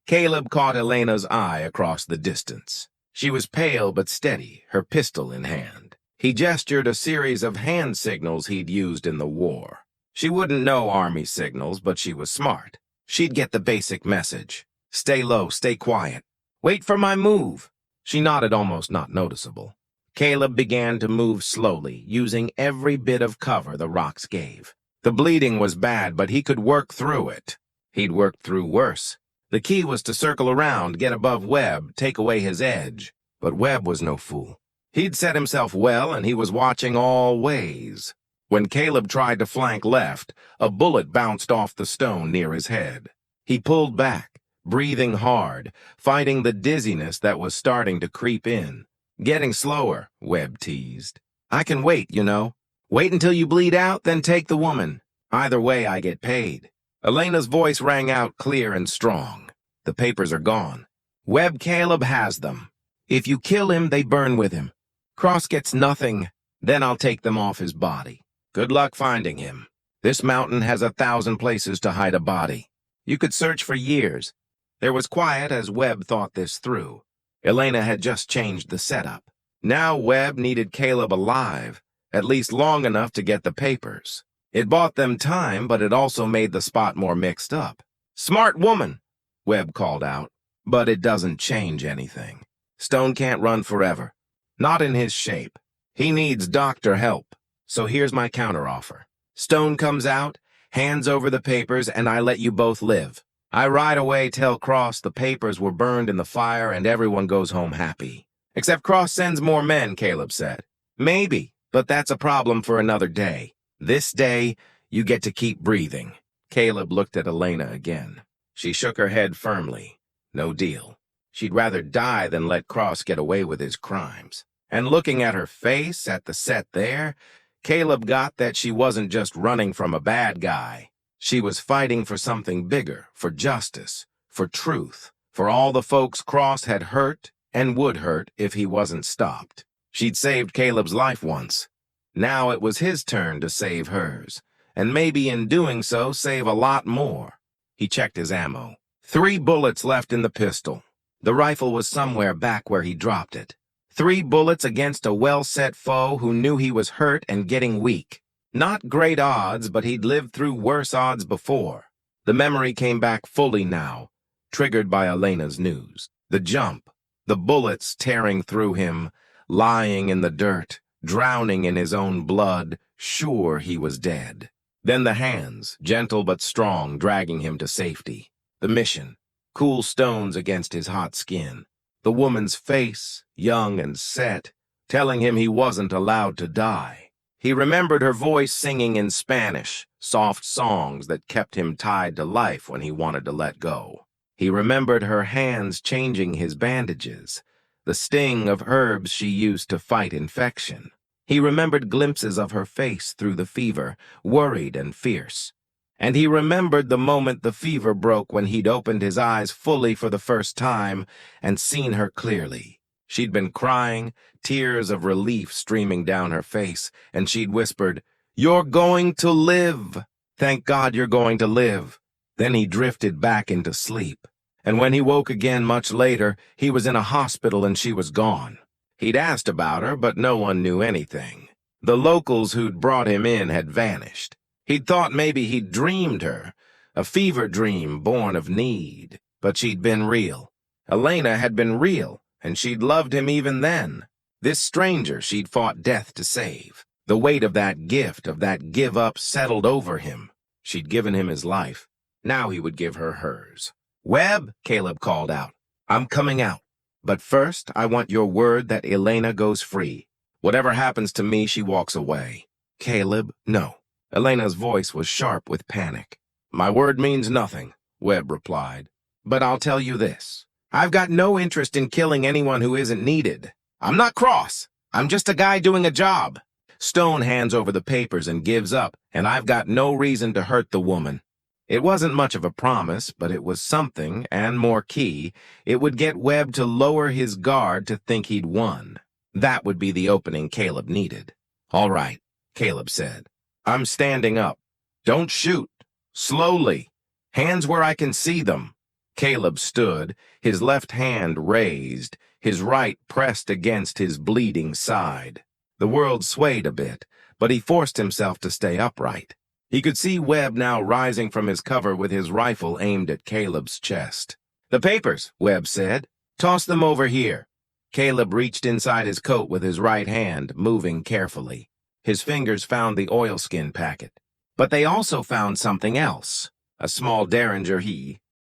Caleb caught Elena's eye across the distance. She was pale but steady, her pistol in hand. He gestured a series of hand signals he'd used in the war. She wouldn't know army signals, but she was smart. She'd get the basic message. "Stay low, stay quiet. Wait for my move." She nodded, almost not noticeable. Caleb began to move slowly, using every bit of cover the rocks gave. The bleeding was bad, but he could work through it. He'd worked through worse. The key was to circle around, get above Webb, take away his edge. But Webb was no fool. He'd set himself well, and he was watching all ways. When Caleb tried to flank left, a bullet bounced off the stone near his head. He pulled back, breathing hard, fighting the dizziness that was starting to creep in. "Getting slower," Webb teased. "I can wait, you know. Wait until you bleed out, then take the woman. Either way, I get paid." Elena's voice rang out clear and strong. "The papers are gone. Webb Caleb has them. If you kill him, they burn with him. Cross gets nothing, then I'll take them off his body. Good luck finding him. This mountain has 1,000 places to hide a body. You could search for years." There was quiet as Webb thought this through. Elena had just changed the setup. Now Webb needed Caleb alive, at least long enough to get the papers. It bought them time, but it also made the spot more mixed up. "Smart woman," Webb called out. "But it doesn't change anything. Stone can't run forever. Not in his shape. He needs doctor help. So here's my counteroffer. Stone comes out, hands over the papers, and I let you both live. I ride away, tell Cross the papers were burned in the fire, and everyone goes home happy. Except Cross sends more men," Caleb said. "Maybe, but that's a problem for another day. This day, you get to keep breathing." Caleb looked at Elena again. She shook her head firmly. No deal. She'd rather die than let Cross get away with his crimes. And looking at her face, at the set there, Caleb got that she wasn't just running from a bad guy. She was fighting for something bigger, for justice, for truth, for all the folks Cross had hurt and would hurt if he wasn't stopped. She'd saved Caleb's life once. Now it was his turn to save hers, and maybe in doing so save a lot more. He checked his ammo. 3 bullets left in the pistol. The rifle was somewhere back where he dropped it. 3 bullets against a well-set foe who knew he was hurt and getting weak. Not great odds, but he'd lived through worse odds before. The memory came back fully now, triggered by Elena's news. The jump, the bullets tearing through him, lying in the dirt, drowning in his own blood, sure he was dead. Then the hands, gentle but strong, dragging him to safety. The mission, cool stones against his hot skin. The woman's face, young and set, telling him he wasn't allowed to die. He remembered her voice singing in Spanish, soft songs that kept him tied to life when he wanted to let go. He remembered her hands changing his bandages, the sting of herbs she used to fight infection. He remembered glimpses of her face through the fever, worried and fierce. And he remembered the moment the fever broke when he'd opened his eyes fully for the first time and seen her clearly. She'd been crying, tears of relief streaming down her face, and she'd whispered, "You're going to live. Thank God you're going to live." Then he drifted back into sleep. And when he woke again much later, he was in a hospital and she was gone. He'd asked about her, but no one knew anything. The locals who'd brought him in had vanished. He'd thought maybe he'd dreamed her, a fever dream born of need. But she'd been real. Elena had been real, and she'd loved him even then. This stranger she'd fought death to save. The weight of that gift, of that give-up, settled over him. She'd given him his life. Now he would give her hers. "Webb," Caleb called out, "I'm coming out. But first, I want your word that Elena goes free. Whatever happens to me, she walks away." "Caleb, no." Elena's voice was sharp with panic. "My word means nothing," Webb replied. "But I'll tell you this. I've got no interest in killing anyone who isn't needed. I'm not Cross. I'm just a guy doing a job. Stone hands over the papers and gives up, and I've got no reason to hurt the woman. It wasn't much of a promise, but it was something, and more key, it would get Webb to lower his guard to think he'd won. That would be the opening Caleb needed. "All right," Caleb said. "I'm standing up. Don't shoot. Slowly. Hands where I can see them." Caleb stood, his left hand raised, his right pressed against his bleeding side. The world swayed a bit, but he forced himself to stay upright. He could see Webb now rising from his cover with his rifle aimed at Caleb's chest. "The papers," Webb said. "Toss them over here." Caleb reached inside his coat with his right hand, moving carefully. His fingers found the oilskin packet. But they also found something else. A small derringer he